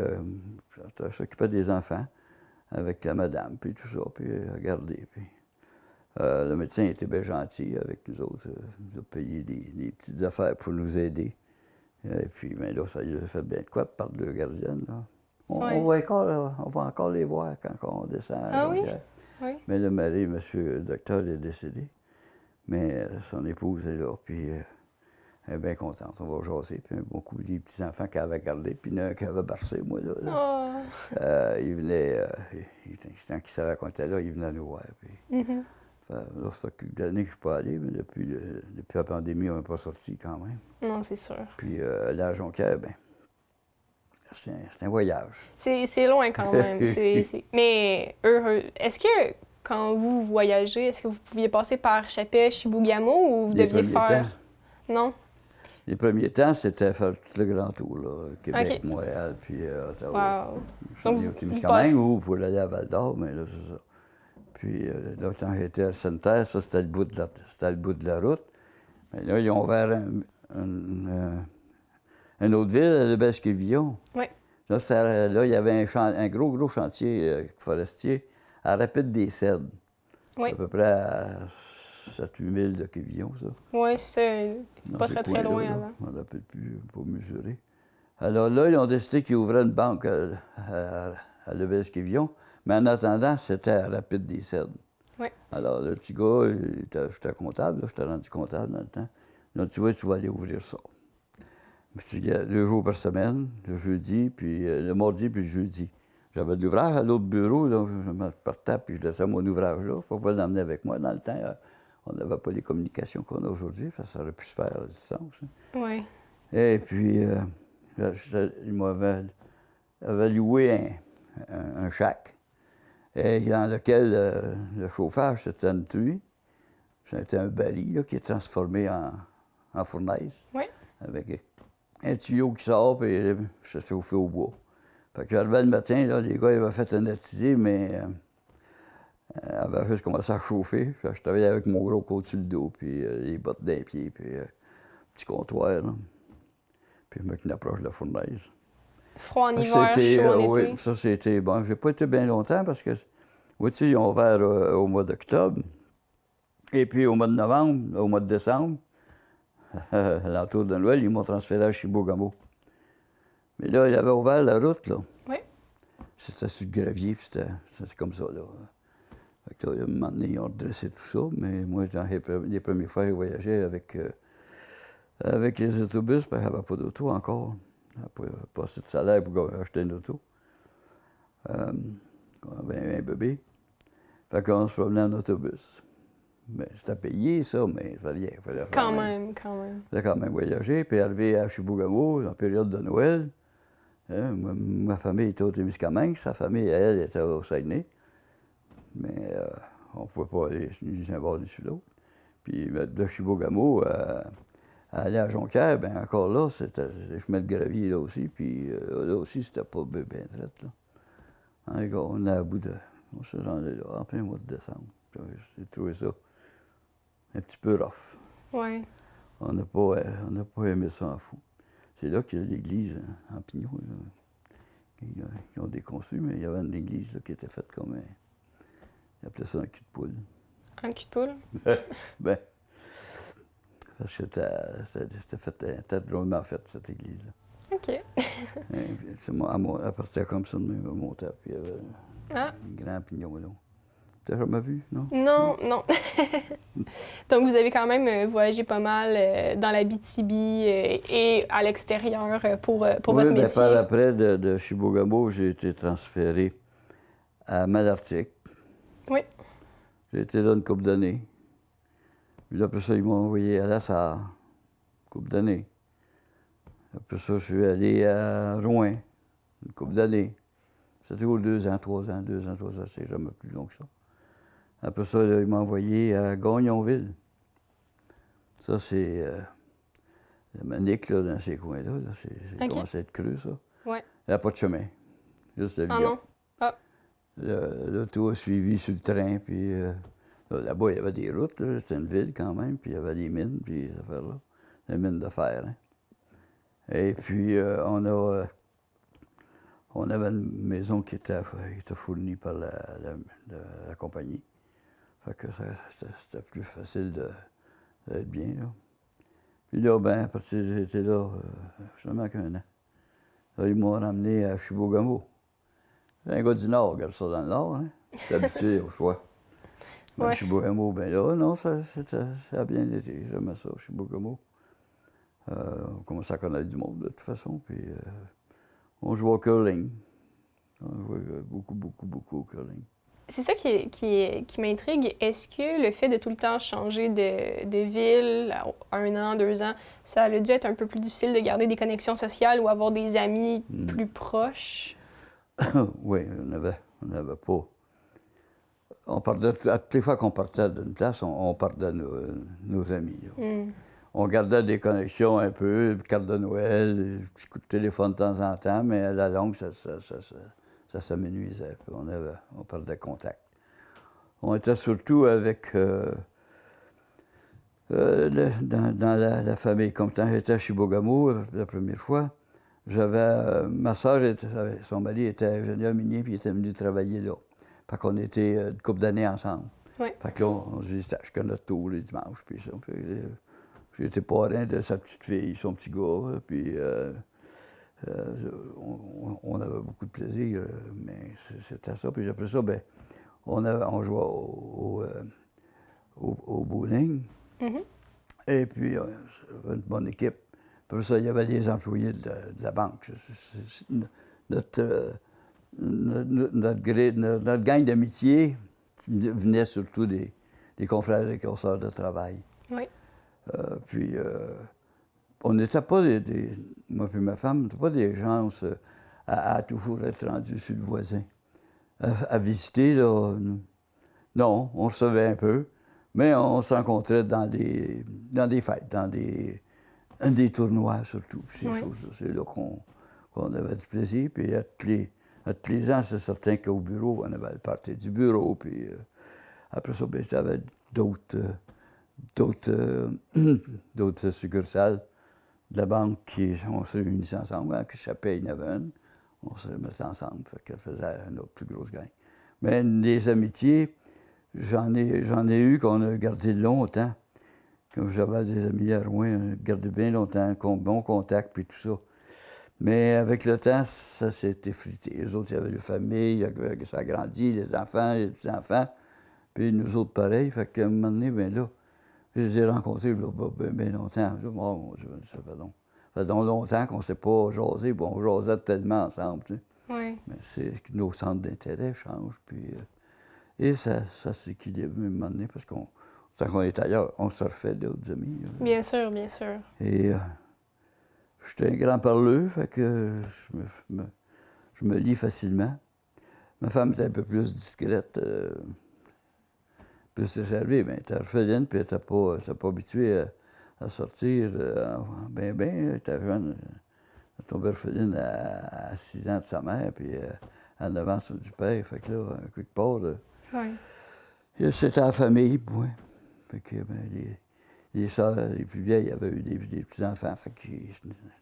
s'occupait des enfants avec la madame, puis tout ça, puis regardez. Puis, le médecin était bien gentil avec nous autres. Il a payé des petites affaires pour nous aider. Et puis, mais là, ça lui a fait bien de quoi de par deux gardiennes. Là. On va encore les voir quand on descend à Jonquière. Oui? Oui. Mais le mari, monsieur le docteur, est décédé. Mais son épouse est là, puis elle est bien contente. On va jaser. Puis beaucoup les petits-enfants qu'elle avait gardés, puis il y en a un qui avait bercé, moi, là. Oh. Il venait, tant qu'il savait qu'on était là, il venait nous voir. Puis, là, ça fait quelques années que je ne suis pas allé, mais depuis la pandémie, on n'est pas sorti quand même. Non, c'est sûr. Puis là, à Jonquière, bien, c'est un voyage. C'est loin quand même. Mais heureux. Est-ce que quand vous voyagez, est-ce que vous pouviez passer par Chapet, Chibougamau ou vous deviez faire... Non? Les premiers temps, c'était faire tout le grand tour, là. Québec, okay. Montréal, puis Ottawa. Wow. Je suis allé au Témiscamingue ou pour aller à Val-d'Or, mais là, c'est ça. Puis là, quand j'étais à Sainte-Terre, ça, c'était le bout de la route. Mais là, ils ont ouvert une autre ville, à Lebesque-Villon. Oui. Là, il y avait un gros chantier forestier à Rapide-des-Cèdres. Oui. À peu près à 7-8 000 de Quévillon, ça. Oui, c'est ça. Pas très loin avant. On ne l'appelle plus pour mesurer. Alors là, ils ont décidé qu'ils ouvraient une banque à Lebesque-Quévillon, mais en attendant, c'était à Rapide-des-Cèdres. Oui. Alors, le petit gars, j'étais comptable, là, j'étais rendu comptable dans le temps. Donc, tu vois, tu vas aller ouvrir ça. Mais 2 jours par semaine, le jeudi, puis le mardi, puis le jeudi. J'avais de l'ouvrage à l'autre bureau, là, je me partais, puis je laissais mon ouvrage là. Il ne faut pas l'emmener avec moi. Dans le temps, on n'avait pas les communications qu'on a aujourd'hui, ça aurait pu se faire à distance. Hein. Oui. Et puis, Il m'avait loué un shack, et dans lequel le chauffage, c'était une truie. C'était un baril là, qui est transformé en fournaise. Oui. Avec un tuyau qui sort, puis je chauffais au bois. Fait que j'arrivais le matin, là, les gars, ils avaient fait un attisé, mais avaient juste commencé à chauffer. Fait que je travaillais avec mon gros côte sur le dos, puis les bottes d'un pied, puis petit comptoir, là. Puis je me tenais proche de la fournaise. Froid en Fait que hiver, chaud en oui, été. ça c'était bon. J'ai pas été bien longtemps parce que, vois-tu, ils ont ouvert au mois d'octobre. Et puis au mois de novembre, au mois de décembre, à l'entour de Noël, ils m'ont transféré à Chibougamau. Mais là, ils avaient ouvert la route, là. Oui. C'était sur le gravier, puis c'était comme ça, là. Fait que là, à un moment donné, ils ont redressé tout ça, mais moi, dans les premières fois, je voyageais avec les autobus, parce qu'il n'y avait pas d'auto encore. Il n'y avait pas assez de salaire pour acheter une auto. On avait un bébé. Fait qu'on se promenait en autobus. Mais c'était payé, ça, mais il fallait faire. Quand même. Il fallait quand même voyager, puis arriver à Chibougamau, en période de Noël. Hein, ma famille était au Témiscamingue, sa famille, elle, était au Saguenay. Mais on ne pouvait pas aller ni sur un bord ni sur l'autre. Puis de Chibougamau à aller à Jonquière, bien encore là, c'était les chemins de gravier là aussi. Puis là aussi, c'était pas bien traite, là. Hein, on est à bout de... On s'est rendu là, en plein mois de décembre. J'ai trouvé ça un petit peu rough. Oui. On n'a pas aimé ça en fou. C'est là qu'il y a l'église en pignon, qui ont déconstruit, mais il y avait une église là, qui était faite comme un... Ils appelaient ça un cul de poule. Un cul de poule? Ben, parce que c'était drôlement fait, cette église-là. OK. Elle partait comme ça, elle montait, puis il y avait un grand pignon là. T'as jamais vu, non? Non, non. Donc, vous avez quand même voyagé pas mal dans l'Abitibi et à l'extérieur pour votre métier. Oui, par après, de Chibougamau, j'ai été transféré à Malartic. Oui. J'ai été là une couple d'années. Puis là, après ça, ils m'ont envoyé à La Sarre, une couple d'années. Après ça, je suis allé à Rouen, une couple d'années. C'était toujours 2 ans, 3 ans, 2 ans, 3 ans, c'est jamais plus long que ça. Après ça, là, ils m'ont envoyé à Gagnonville. Ça, c'est la Manique, là, dans ces coins-là. Là, c'est commencé à être creux, ça. Oui. Il n'y a pas de chemin. Juste le Ah via. non? Ah. L'auto a suivi sur le train, puis là-bas, il y avait des routes, là. C'était une ville quand même, puis il y avait des mines, puis ces affaires-là. Des mines de fer, hein. Et puis, on avait une maison qui était fournie par la compagnie. Fait que c'était plus facile d'être bien, là. Puis là, ben, à partir j'étais là seulement qu'un an. Là, ils m'ont ramené à Chibougamau. Un gars du Nord, regarde ça dans le Nord, hein. T'es habitué au choix. Ben, Ouais. Chibougamau, ben là, non, ça a bien été. J'aimais ça, Chibougamau. On commençait à connaître du monde, de toute façon, puis on jouait au curling. On jouait beaucoup au curling. C'est ça qui m'intrigue. Est-ce que le fait de tout le temps changer de ville, à 1 an, 2 ans, ça a dû être un peu plus difficile de garder des connexions sociales ou avoir des amis plus proches? Oui, on n'avait pas. On partait, à toutes les fois qu'on partait d'une place, on partait nos amis. On gardait des connexions un peu, carte de Noël, petit coup de téléphone de temps en temps, mais à la longue, ça s'amenuisait. On perdait contact. On était surtout avec... dans la famille, comme quand j'étais à Chibougamau la première fois, ma soeur, son mari était ingénieur minier, puis il était venu travailler là. Fait qu'on était une couple d'années ensemble. Oui. Fait que là, on se dit, je connais tout les dimanches, puis ça. J'ai été parrain de sa petite fille, son petit gars, puis on avait beaucoup de plaisir, mais c'était ça. Puis après ça, ben, on jouait au bowling. Et puis, une bonne équipe. Après ça, il y avait les employés de la banque. Notre gang d'amitié venait surtout des confrères et consoeurs de travail. Oui. Puis, on n'était pas moi et ma femme, on n'était pas des gens à toujours être rendus sur le voisin. À visiter, là, non, on recevait un peu, mais on se rencontrait dans des fêtes, dans des tournois surtout, ces choses-là. C'est là qu'on avait du plaisir. Puis à tous les ans, c'est certain qu'au bureau, on avait le party du bureau. Puis après ça, ben, il y avait d'autres succursales de la banque qui on se réunissait ensemble. À Chapelle, il y en avait une. On se mettait ensemble, fait qu'elle faisait une autre plus grosse gang. Mais les amitiés, j'en ai eu qu'on a gardé longtemps. Comme j'avais des amis à Rouen, on a gardé bien longtemps, bon contact, puis tout ça. Mais avec le temps, ça s'est effrité. Les autres, il y avait des familles, ça a grandi, les enfants, les petits-enfants. Puis nous autres, pareil. Fait qu'à un moment donné, bien là, je les ai rencontrés bien longtemps. Oh mon Dieu, ça fait donc longtemps qu'on ne s'est pas jasé, puis on jasait tellement ensemble, tu sais. Oui. Mais c'est que nos centres d'intérêt changent, puis... et ça s'équilibre à un moment donné, parce qu'on... Tant qu'on est ailleurs, on se refait d'autres amis. Bien sûr, bien sûr. Et j'étais un grand parleur, fait que je me lie facilement. Ma femme était un peu plus discrète, plus réservée, mais elle était orpheline, puis elle n'était pas habituée à sortir. Ben, elle était jeune. Elle tombait orpheline à 6 ans de sa mère, puis à 9 ans du père. Fait que là, quelque part, c'était la famille, oui. Fait que les sœurs les plus vieilles avaient eu des petits-enfants, fait qu'ils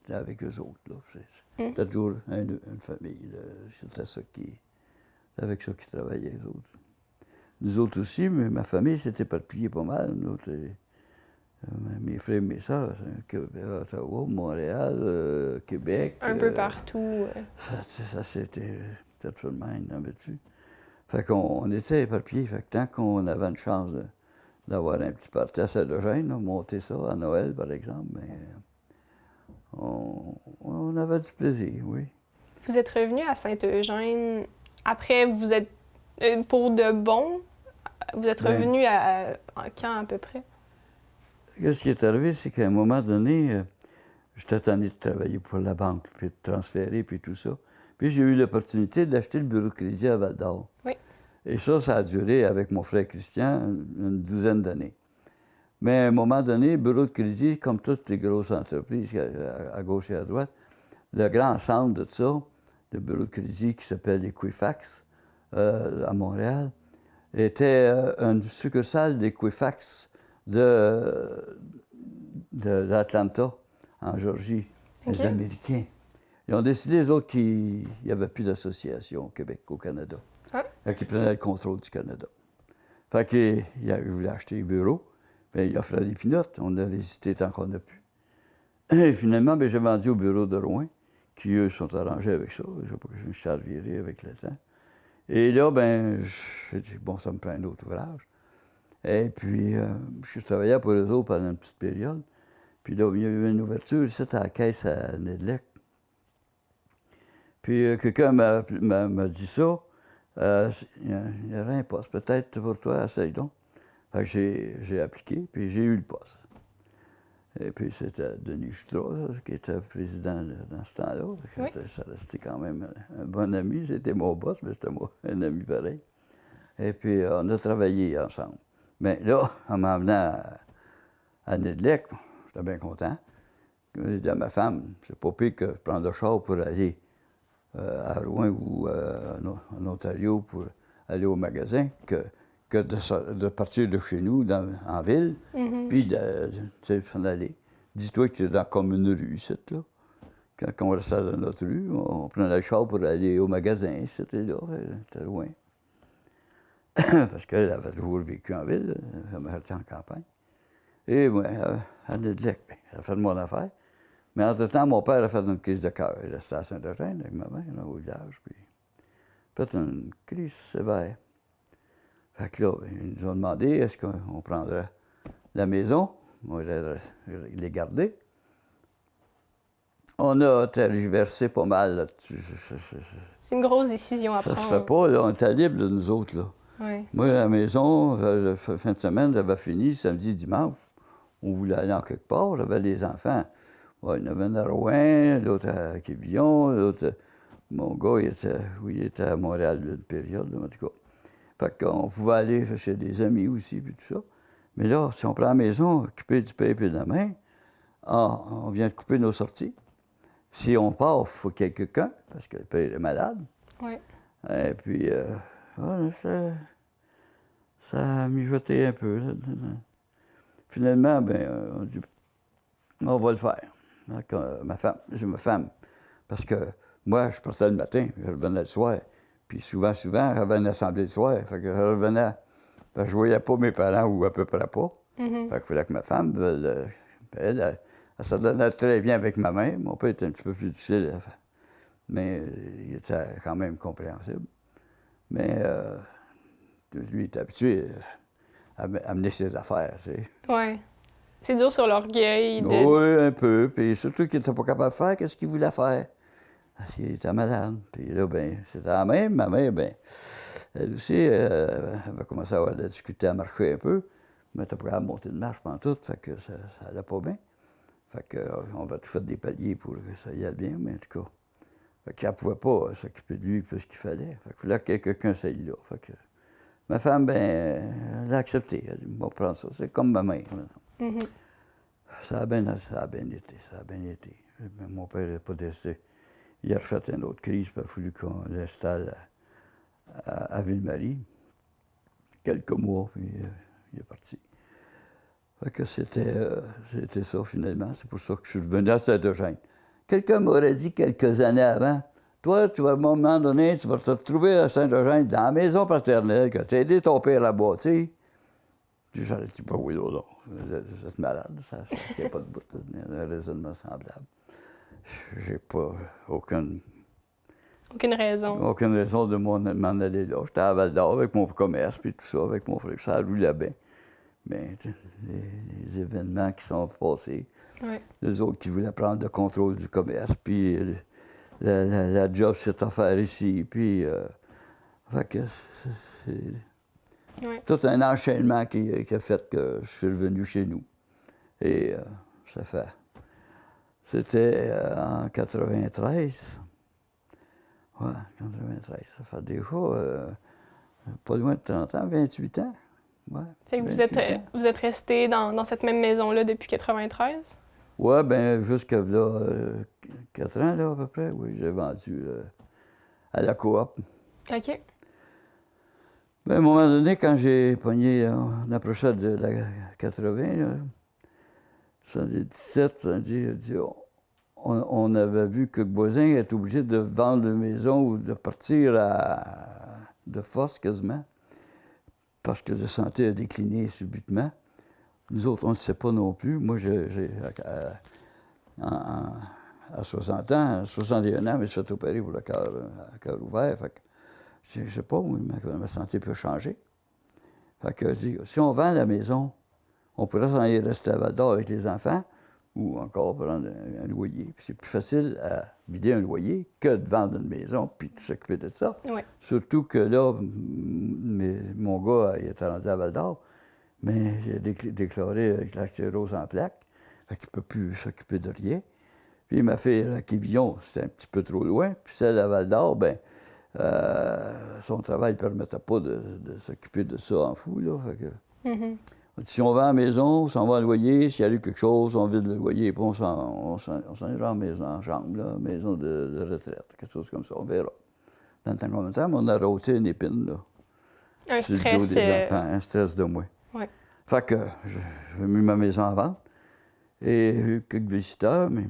étaient avec eux autres. Là. C'était toujours une famille. Là. C'était avec ça qu'ils travaillaient, les autres. Nous autres aussi, mais ma famille s'était éparpillée pas mal. Nous autres, mes frères et mes sœurs, Ottawa, Montréal, Québec. Un peu partout. Ça c'était peut-être le même, en veux-tu? Fait qu'on était éparpillés. Fait que tant qu'on avait une chance d'avoir un petit party à Saint-Eugène, monter ça à Noël, par exemple, mais on avait du plaisir, oui. Vous êtes revenu à Saint-Eugène après, vous êtes pour de bon, vous êtes revenu à quand à peu près? Ce qui est arrivé, c'est qu'à un moment donné, j'étais tanné de travailler pour la banque, puis de transférer, puis tout ça. Puis j'ai eu l'opportunité d'acheter le bureau de crédit à Val-d'Or. Oui. Et ça a duré avec mon frère Christian une douzaine d'années. Mais à un moment donné, le bureau de crédit, comme toutes les grosses entreprises à gauche et à droite, le grand centre de ça, le bureau de crédit qui s'appelle Equifax à Montréal, était une succursale d'Equifax d'Atlanta, en Géorgie, les Américains. Ils ont décidé, les autres, qu'il n'y avait plus d'association au Québec, au Canada. Qu'ils prenaient le contrôle du Canada. Fait qu'ils voulaient acheter les bureaux, bien, ils offraient des pinottes. On a résisté tant qu'on a pu. Et finalement, bien, j'ai vendu au bureau de Rouen, qui, eux, sont arrangés avec ça. Je ne sais pas que je me suis reviré avec le temps. Et là, bien, j'ai dit, bon, ça me prend un autre ouvrage. Et puis, je travaillais pour eux autres pendant une petite période. Puis là, il y a eu une ouverture ici à la caisse à Nedlec. Puis quelqu'un m'a dit ça. Il y aurait un poste, peut-être pour toi, essaye donc. Fait que j'ai appliqué, puis j'ai eu le poste. Et puis c'était Denis Jutras, qui était président dans ce temps-là. Oui. Ça restait quand même un bon ami. C'était mon boss, mais c'était moi, un ami pareil. Et puis on a travaillé ensemble. Mais là, en m'emmenant à Nedlec, j'étais bien content. J'ai dit à ma femme, c'est pas pire que je prends le char pour aller à Rouen ou en Ontario pour aller au magasin que de partir de chez nous en ville, puis de s'en aller. Dis-toi que tu es dans comme une rue, c'est là. Quand on restait dans notre rue, on prenait le char pour aller au magasin, c'était là, c'était loin. Parce qu'elle avait toujours vécu en ville, elle m'a été en campagne. Et moi, à Nedlec, elle a fait de mon affaire. Mais entre-temps, mon père a fait une crise de cœur. Il restait à Saint-Eugène avec ma mère, là, au village. Puis il a fait une crise sévère. Fait que là, ils nous ont demandé est-ce qu'on prendrait la maison. On irait les garder. On a tergiversé pas mal là-dessus. C'est une grosse décision à ça prendre. Ça se fait pas, là. On était libres, de nous autres, là. Oui. Moi, la maison, la fin de semaine, j'avais fini, samedi, dimanche. On voulait aller en quelque part, j'avais les enfants. Ouais, il y en avait un à Rouen, l'autre à Quévillon, l'autre... Mon gars, il était à Montréal une période, là, en tout cas. Fait qu'on pouvait aller chez des amis aussi, puis tout ça. Mais là, si on prend la maison, occupée du père et de la main, on vient de couper nos sorties. Si on part, il faut qu'il y ait quelqu'un, parce que le père est malade. Oui. Et puis, voilà, ça a mijoté un peu. Là. Finalement, on dit, on va le faire. Donc, j'ai ma femme, parce que moi, je partais le matin, je revenais le soir. Puis souvent, je revenais assembler le soir. Fait que je revenais. Fait que je voyais pas mes parents, ou à peu près pas. Mm-hmm. Fait qu'il fallait que ma femme, elle s'entendait très bien avec ma mère. Mon père était un petit peu plus difficile, mais il était quand même compréhensible. Mais lui, il était habitué à amener ses affaires, tu sais. Oui. C'est dur sur l'orgueil de... Oui, un peu. Puis surtout qu'il n'était pas capable de faire, qu'est-ce qu'il voulait faire? Parce qu'il était malade. Puis là, c'était la même. Ma mère, elle aussi, elle avait commencé à avoir de la difficulté à marcher un peu. Mais elle n'était pas capable de monter de marche pendant tout, fait que ça allait pas bien. Fait que, on va tout faire des paliers pour que ça y aille bien, mais en tout cas. Fait qu'elle ne pouvait pas s'occuper de lui plus qu'il fallait. Fait qu'il fallait que quelqu'un s'aille là. Fait que ma femme, elle a accepté. Elle a dit, bon, prends ça. C'est comme ma mère. Mm-hmm. Ça a bien été. Mais mon père n'est pas décédé. Il a refait une autre crise, puis il a fallu qu'on l'installe à Ville-Marie. Quelques mois, puis il est parti. Fait que c'était ça, finalement. C'est pour ça que je suis revenu à Saint-Eugène. Quelqu'un m'aurait dit quelques années avant, toi, tu vas, à un moment donné, tu vas te retrouver à Saint-Eugène, dans la maison paternelle, que tu as aidé ton père à bâtir. Puis j'aurais dit, ben oui, non, vous êtes malade, ça ne tient pas de bout, un raisonnement semblable. J'ai pas aucune raison de m'en aller là. J'étais à Val-d'Or avec mon commerce, puis tout ça, avec mon frère. Ça roulait bien. Mais les événements qui sont passés, les autres qui voulaient prendre le contrôle du commerce, puis la job s'est offert ici, puis... fait que c'est tout un enchaînement qui a fait que je suis revenu chez nous. Et ça fait... C'était en 93. Oui, 93. Ça fait des fois pas loin de 30 ans, 28 ans. Ouais, fait que vous êtes resté dans cette même maison-là depuis 93? Oui, bien, jusqu'à là, 4 ans, là, à peu près. Oui, j'ai vendu à la coop. OK. Bien, à un moment donné, quand j'ai pogné, on approchait de la 80, là, 77, on avait vu que le voisin était obligé de vendre la maison ou de partir de force quasiment, parce que la santé a décliné subitement. Nous autres, on ne le sait pas non plus. Moi, à 60 ans, 61 ans, je me suis fait opérer pour le cœur ouvert. Fait que, je ne sais pas, ma santé peut changer. Fait que je dis, si on vend la maison, on pourrait s'en aller rester à Val-d'Or avec les enfants ou encore prendre un loyer. Puis c'est plus facile à vider un loyer que de vendre une maison puis de s'occuper de ça. Ouais. Surtout que là, mon gars, il était rendu à Val-d'Or, mais j'ai déclaré avec la sclérose en plaques, fait qu'il ne peut plus s'occuper de rien. Puis ma fille à Quévillon, c'était un petit peu trop loin. Puis celle à Val-d'Or, son travail ne permettait pas de s'occuper de ça en fou, là. Fait que... Mm-hmm. Si on vend la maison, on s'en va à loyer. S'il y a eu quelque chose, on vide le loyer, puis on s'en ira en maison, en chambre, là, maison de retraite, quelque chose comme ça, on verra. Dans le temps qu'on temps, on a rôté une épine, là. Un sur stress. Le dos des enfants, un stress de moi. Ouais. Fait que j'ai mis ma maison en vente. Et j'ai eu quelques visiteurs, mais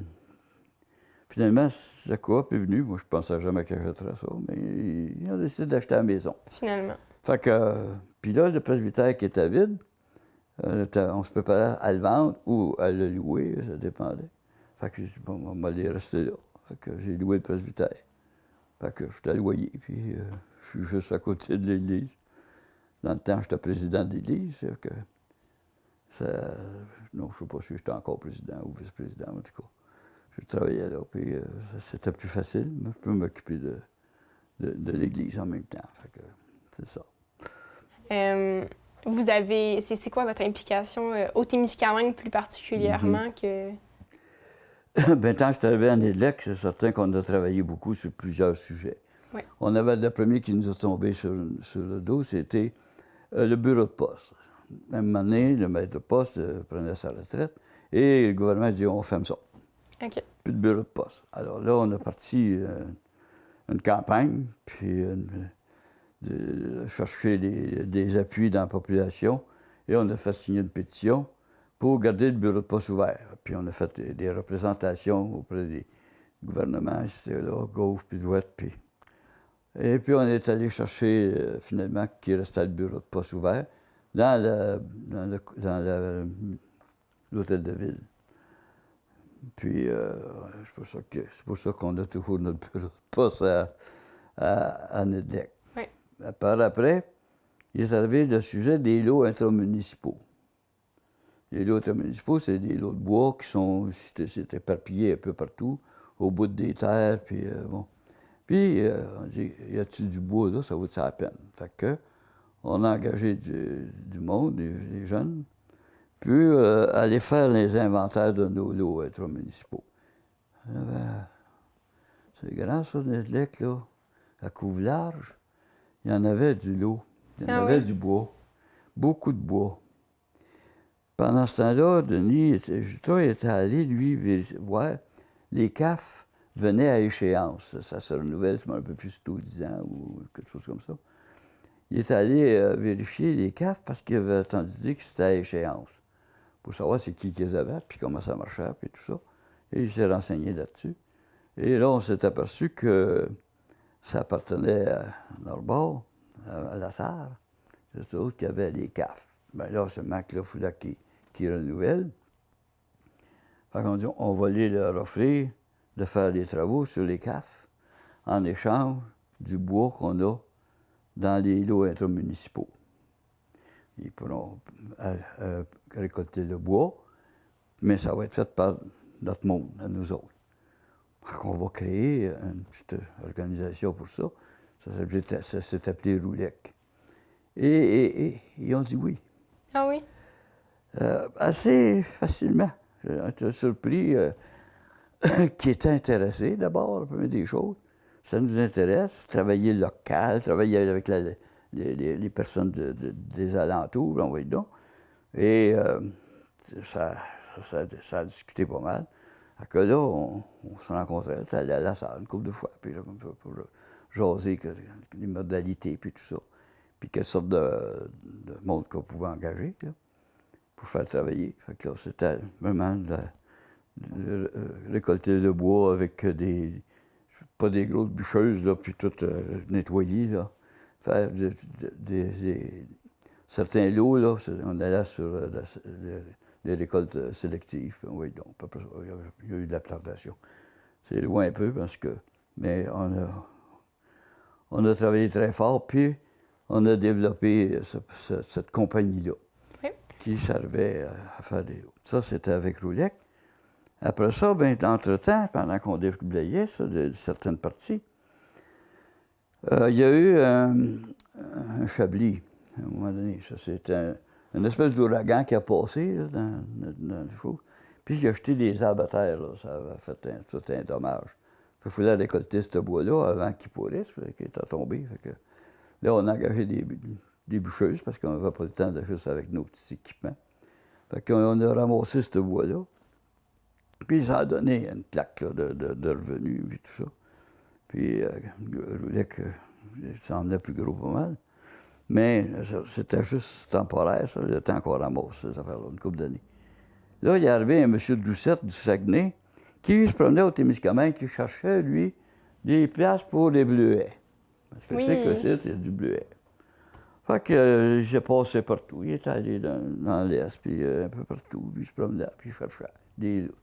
finalement, la coop est venue. Moi, je pensais jamais qu'elle achèterait ça, mais ils ont décidé d'acheter la maison. Finalement. Fait que, puis là, le presbytère qui était vide, on se préparait à le vendre ou à le louer, ça dépendait. Fait que j'ai dit, bon, on va aller rester là. Fait que j'ai loué le presbytère. Fait que j'étais à loyer, puis je suis juste à côté de l'église. Dans le temps, j'étais président de l'église, c'est que non, je ne sais pas si j'étais encore président ou vice-président, en tout cas. Je travaillais là, puis c'était plus facile. Je peux m'occuper de l'église en même temps. Fait que c'est ça. Vous avez... C'est quoi votre implication au Témiscamingue plus particulièrement que... Ben, quand je suis arrivé à Nédlec, c'est certain qu'on a travaillé beaucoup sur plusieurs sujets. Oui. On avait le premier qui nous a tombé sur le dos, c'était le bureau de poste. Même année, le maître de poste prenait sa retraite et le gouvernement dit on ferme ça. OK. Plus de bureau de poste. Alors là, on a parti une campagne, puis de chercher des appuis dans la population et on a fait signer une pétition pour garder le bureau de poste ouvert. Puis on a fait des représentations auprès des gouvernements, c'était là, gauche puis droite, puis... Et puis on est allé chercher finalement qu'il restait le bureau de poste ouvert dans l'hôtel de ville. Puis c'est pour ça qu'on a toujours notre bureau de poste à Nédlec. Oui. Par après, il est arrivé le sujet des lots intermunicipaux. Les lots intermunicipaux, c'est des lots de bois qui sont éparpillés un peu partout, au bout des terres, puis bon. Puis, on dit, y a-t-il du bois là, ça vaut-tu la peine? Fait que, on a engagé du monde, des jeunes, puis aller faire les inventaires de nos lots intermunicipaux. C'est grand, ça, Nédlec, là. À Couve-Large, il y en avait du lot. Il y en avait du bois. Beaucoup de bois. Pendant ce temps-là, Denis était allé, lui, voir les CAF venaient à échéance. Ça se renouvelle, c'est un peu plus tôt 10 ans ou quelque chose comme ça. Il est allé vérifier les CAF parce qu'il avait entendu dire que c'était à échéance. Pour savoir c'est qui qu'ils avaient, puis comment ça marchait, puis tout ça. Et il s'est renseigné là-dessus. Et là, on s'est aperçu que ça appartenait à Norbord, à La Sarre. C'est eux autres qui avaient les CAF. Bien là, ce mec-là, il fallait qu'il renouvelle. Fait qu'on dit, on va aller leur offrir de faire des travaux sur les CAF en échange du bois qu'on a dans les lots intermunicipaux. Ils pourront récolter le bois, mais ça va être fait par notre monde, à nous autres. Donc, on va créer une petite organisation pour ça. Ça s'est appelé Roulec. Et ils ont dit oui. Ah oui? Assez facilement. J'étais surpris qu'ils étaient intéressés, d'abord, la première des choses. Ça nous intéresse, travailler local, travailler avec les personnes des alentours, on va dire donc. Et ça a discuté pas mal. Que là, on se rencontrait, on allait à la salle une couple de fois, puis là, comme ça, pour jaser les modalités, puis tout ça. Puis quelle sorte de monde qu'on pouvait engager, là, pour faire travailler. Fait que là, c'était vraiment de récolter le bois avec pas des grosses bûcheuses, là, puis tout nettoyer, là. Faire certains lots, là, on allait sur les récoltes sélectives. Oui, donc, il y a eu de la plantation. C'est loin un peu parce que... Mais on a travaillé très fort, puis on a développé cette compagnie-là qui servait à faire des lots. Ça, c'était avec Roulec. Après ça, bien, entre-temps, pendant qu'on déblayait ça, de certaines parties, il y a eu un chablis, à un moment donné. Ça, c'était une espèce d'ouragan qui a passé là, dans le fou. Puis il a jeté des arbres à terre, là. Ça avait fait tout un dommage. Il fallait récolter ce bois-là avant qu'il pourrisse, qu'il était tombé. Fait que, là, on a engagé des bûcheuses parce qu'on n'avait pas le temps de faire ça avec nos petits équipements. Fait qu'on a ramassé ce bois-là. Puis ça a donné une claque là, de revenus, puis tout ça. Puis Roulec, ça en est plus gros pas mal. Mais c'était juste temporaire, ça, le temps qu'on ramasse ces affaires-là, une couple d'années. Là, il est arrivé un monsieur Doucette du Saguenay qui se promenait au Témiscamingue, qui cherchait, lui, des places pour les bleuets. Parce que c'est que c'est, il y a du bleuet. Fait que j'ai passé partout. Il est allé dans l'Est, puis un peu partout, puis il se promenait, puis il cherchait des lots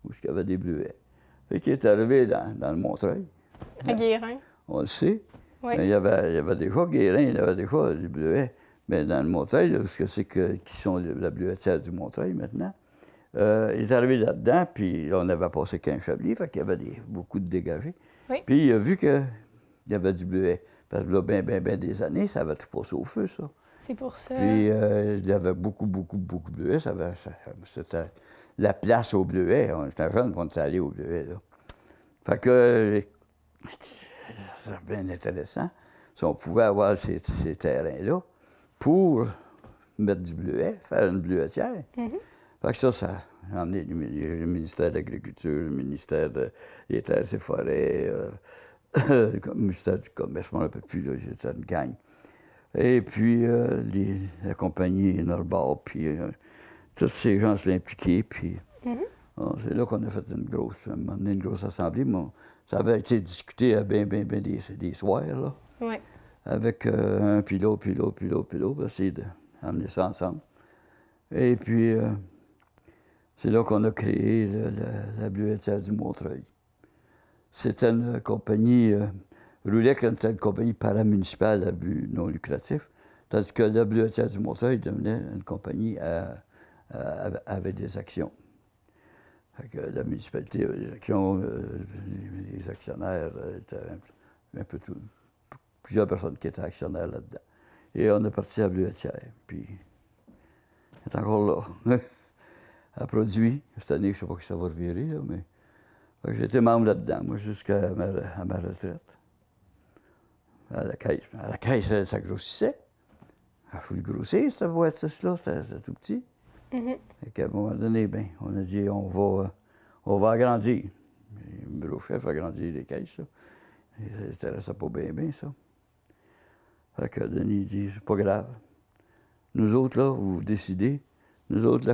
où il y avait des bleuets. Fait qu'il est arrivé dans le Montreuil. À Guérin. On le sait. Oui. Mais il y avait déjà Guérin, il y avait déjà du bleuet. Mais dans le Montreuil, parce que c'est qui sont la bleuetière du Montreuil maintenant, il est arrivé là-dedans, puis on avait passé 15 chablis, fait qu'il y avait beaucoup de dégagés. Oui. Puis il a vu qu'il y avait du bleuet. Parce que là, bien des années, ça avait tout passé au feu, ça. C'est pour ça. Puis il y avait beaucoup de bleuets. C'était la place au bleuet. On était jeunes, on était allés au bleuet, là. Fait que c'est bien intéressant si on pouvait avoir ces terrains-là pour mettre du bleuet, faire une bleuetière. Fait que ça a amené le ministère de l'Agriculture, le ministère des Terres et Forêts, le ministère du Commerce, je ne m'en rappelle plus, là, j'étais une gang. Et puis la compagnie Norbord, puis tous ces gens sont impliqués, puis c'est là qu'on a fait une grosse assemblée. Mais ça avait été discuté à bien des soirs, là, avec un puis l'autre, pour essayer d'amener ça ensemble. Et puis, c'est là qu'on a créé la Bleuetière du Montreuil. C'était une compagnie, Roulec était une compagnie paramunicipale à but non lucratif, tandis que la Bleuetière du Montreuil devenait une compagnie avec des actions. Fait que la municipalité avait des actions, les actionnaires étaient un peu tout, plusieurs personnes qui étaient actionnaires là-dedans. Et on est parti à la Bleuetière, puis elle est encore là. Elle produit. Cette année, je ne sais pas que ça va revirer, là, mais j'étais membre là-dedans, moi, jusqu'à ma retraite. À la caisse. À la caisse, ça grossissait. Il faut le grossir, cette boîte-là, c'était tout petit. Et qu'à un moment donné, bien, on a dit, on va agrandir. Le bureau chef a agrandi les caisses, ça. Ça n'intéressait pas bien, ça. Fait que Denis dit, c'est pas grave. Nous autres, là, vous décidez. Nous autres,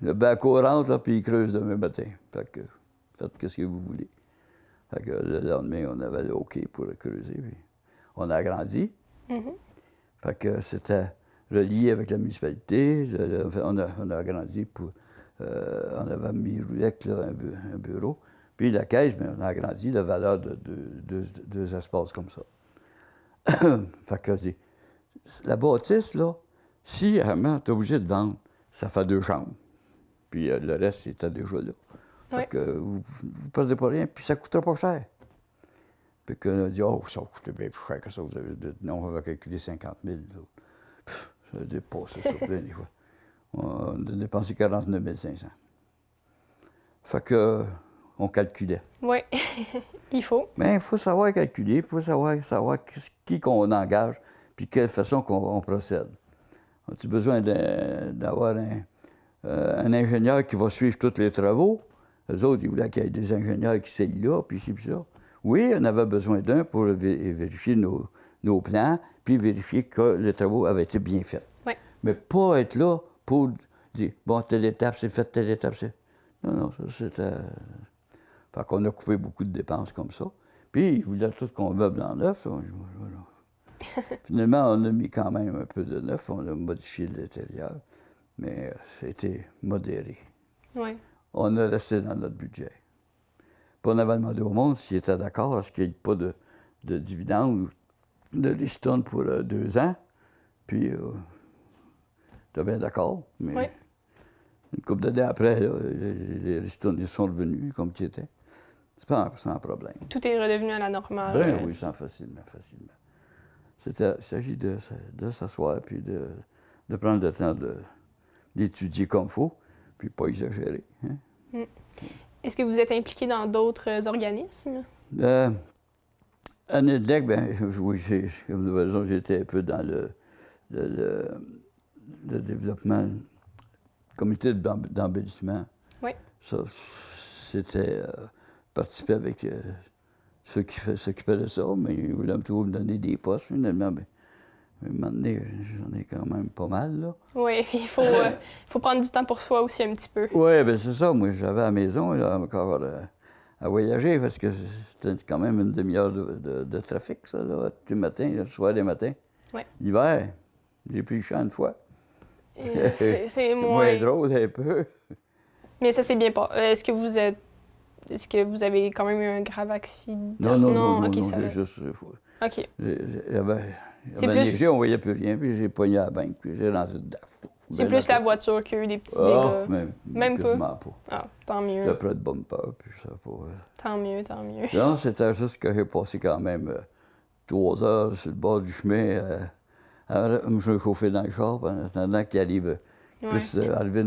le backhoe rentre, là, puis il creuse demain matin. Fait que faites ce que vous voulez. Fait que le lendemain, on avait le OK pour le creuser. Puis on a agrandi. Fait que c'était relié avec la municipalité. On a agrandi pour... on avait mis Roulec, là, un bureau. Puis la caisse, bien, on a agrandi la valeur de deux espaces comme ça. Fait que la bâtisse, là, si vraiment tu es obligé de vendre, ça fait 2 chambres. Puis le reste, c'était déjà là. Fait que vous ne perdez pas rien, puis ça ne coûtera pas cher. Puis qu'on a dit, oh, ça va coûter bien plus cher que ça. Vous avez dit, non, on va calculer 50 000. Ça a dépassé ça plein des fois. On a dépensé 49 500. Fait que, on calculait. Oui, il faut. Mais il faut savoir calculer, il faut savoir qui qu'on engage, puis quelle façon qu'on procède. As-tu besoin d'avoir un ingénieur qui va suivre tous les travaux? Eux autres, ils voulaient qu'il y ait des ingénieurs qui s'aillent là, puis ci, puis ça. Oui, on avait besoin d'un pour vérifier nos plans, puis vérifier que les travaux avaient été bien faits. Oui. Mais pas être là pour dire, bon, telle étape, c'est fait, telle étape, c'est... Non, ça, c'était... Fait qu'on a coupé beaucoup de dépenses comme ça. Puis, ils voulaient tout qu'on meuble en neuf. Finalement, on a mis quand même un peu de neuf, on a modifié l'intérieur, mais c'était modéré. Oui. On a resté dans notre budget. Puis on avait demandé au monde s'il était d'accord à ce qu'il n'y ait pas de dividendes ou de ristournes pour 2 ans. Puis, t'es bien d'accord, mais une couple d'années après, là, les ristournes ils sont revenus comme qu'ils étaient. C'est pas sans problème. Tout est redevenu à la normale. Ben oui, facilement. Il s'agit de s'asseoir puis de prendre le temps d'étudier comme il faut, puis pas exagérer. Hein? Est-ce que vous êtes impliqué dans d'autres organismes? À NEDLEC, bien, oui, comme de raison, j'étais un peu dans le développement, comité d'embellissement. Oui. Ça, c'était participer avec ceux qui s'occupaient de ça, mais ils voulaient toujours me donner des postes, finalement. Bien, à un moment donné, j'en ai quand même pas mal, là. Oui, il faut prendre du temps pour soi aussi un petit peu. Oui, bien c'est ça. Moi, j'avais à la maison, là, encore à voyager, parce que c'était quand même une demi-heure de trafic, ça, là, tous les matins, le soir des matins. Oui. L'hiver, j'ai pris le champ une fois. C'est moins drôle, un peu. Mais ça s'est bien passé. Est-ce que vous avez quand même eu un grave accident? Non, okay, non, ça j'ai juste... OK. C'est plus... neigé, on voyait plus rien, puis j'ai pogné à la banque, puis j'ai rentré dedans. C'est plus la voiture qui a eu des petits dégâts? Même pas. Ah, tant mieux. C'était près de bumper, puis ça pour... Tant mieux. Non, c'était juste que j'ai passé quand même 3 heures sur le bord du chemin à me chauffer dans le char en attendant qu'il arrive. Plus arriver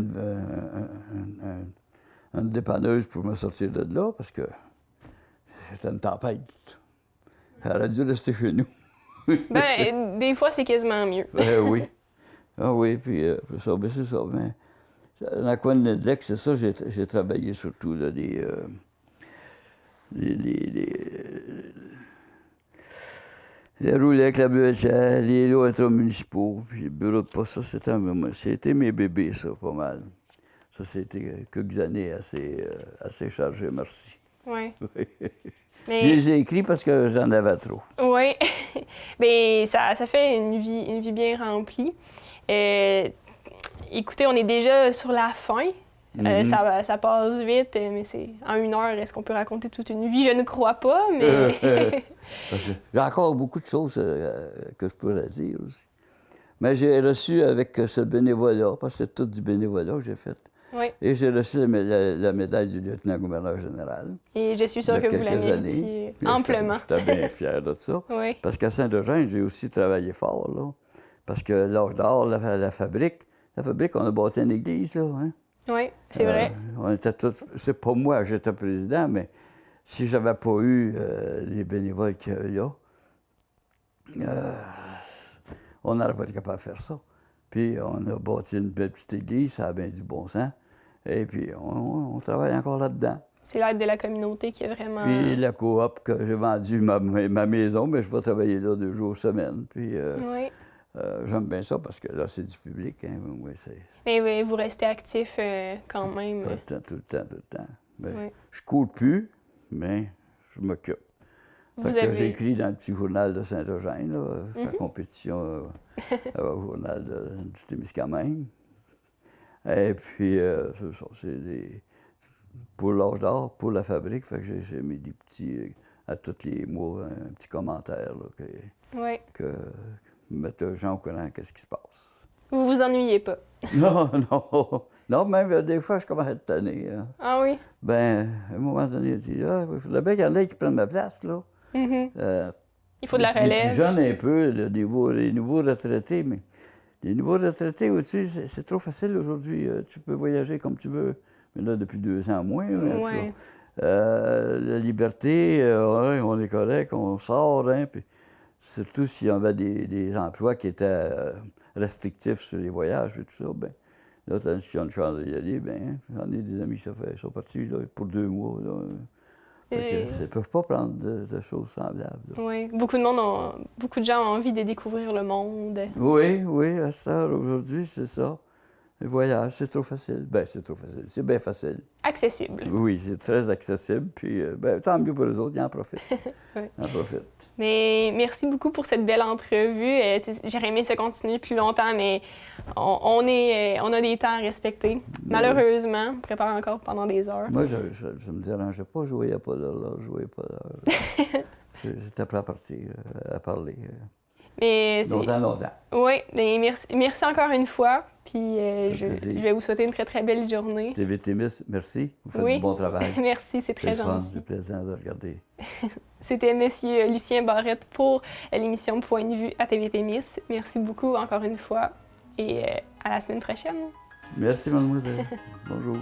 une dépanneuse pour me sortir de là, parce que c'était une tempête. Elle aurait dû rester chez nous. Ben, des fois, c'est quasiment mieux. Ben oui. Ah oui, puis ça, ben c'est ça. Ben, dans la coin de Nedlec, c'est ça, j'ai travaillé surtout, là, les roulets avec la buetière, les lots intramunicipaux, puis le bureau de poste, ça, c'était mes bébés, ça, pas mal. Ça, c'était quelques années assez chargées, merci. Oui. Mais... Je les ai écrits parce que j'en avais trop. Oui. Bien, ça fait une vie bien remplie. Écoutez, on est déjà sur la fin. Ça passe vite, mais c'est en 1 heure, est-ce qu'on peut raconter toute une vie? Je ne crois pas, mais... J'ai encore beaucoup de choses que je pourrais dire aussi. Mais j'ai reçu avec ce bénévolat, parce que c'est tout du bénévolat que j'ai fait. Oui. Et j'ai reçu la médaille du lieutenant-gouverneur général. Et je suis sûre que vous la méritiez amplement. J'étais bien fier de ça. Oui. Parce qu'à Saint-Eugène, j'ai aussi travaillé fort, là. Parce que l'âge d'or, la fabrique, on a bâti une église, là, hein? Oui, c'est vrai. On était tous... C'est pas moi, j'étais président, mais si j'avais pas eu les bénévoles qu'il y a là, on n'aurait pas été capable de faire ça. Puis on a bâti une belle petite église, ça a bien du bon sens. Et puis on travaille encore là-dedans. C'est l'aide de la communauté qui est vraiment... Puis la coop, que j'ai vendu ma maison, mais je vais travailler là 2 jours semaine. Puis oui. J'aime bien ça parce que là, c'est du public. Hein. Oui, mais oui, vous restez actif quand même. Tout le temps. Ben, oui. Je cours plus, mais je m'occupe. J'ai écrit dans le petit journal de Saint-Eugène, là, fait compétition au journal du Témiscamingue. Et puis, c'est des... Pour l'âge d'or, pour la fabrique, fait que j'ai mis des petits, à tous les mois, un petit commentaire, là, que mettre les gens au courant qu'est-ce qui se passe. Vous vous ennuyez pas? Non. Non, même des fois, je commence à être tanné. Hein. Ah oui? Ben, à un moment donné, il dit, il faudrait bien qu'il y en ait qui prennent ma place, là. Il faut de la relève. Les plus jeunes un peu, les nouveaux retraités, mais les nouveaux retraités au-dessus, c'est trop facile aujourd'hui. Tu peux voyager comme tu veux. Mais là, depuis 2 ans moins. Ouais. La liberté, on est correct, on sort, hein, puis surtout s'il y avait des emplois qui étaient restrictifs sur les voyages et tout ça, ben là, tandis qu'ils ont une chance d'y aller, ben j'en ai des amis qui sont partis là, pour 2 mois. Là. Ils ne peuvent pas prendre de choses semblables. Oui, beaucoup de gens ont envie de découvrir le monde. Oui, à cette heure, aujourd'hui, c'est ça. Le voyage, c'est trop facile. Ben, c'est trop facile. C'est bien facile. Accessible. Oui, c'est très accessible. Puis, tant mieux pour les autres, ils en profitent. Oui. Ils en profitent. Mais merci beaucoup pour cette belle entrevue. J'aurais aimé ça continuer plus longtemps, mais on a des temps à respecter. Malheureusement, on prépare encore pendant des heures. Moi, je me dérangeais pas. Je voyais pas l'heure, je voyais pas l'heure. J'étais prêt à partir, à parler. Mais longtemps. Oui, mais merci encore une fois. Puis je vais vous souhaiter une très, très belle journée. TVTémis, merci. Vous faites du bon travail. Merci, c'est très gentil. C'est plaisant de regarder. C'était M. Lucien Barrette pour l'émission Point de vue à TVTémis. Merci beaucoup encore une fois et à la semaine prochaine. Merci, mademoiselle. Bonjour.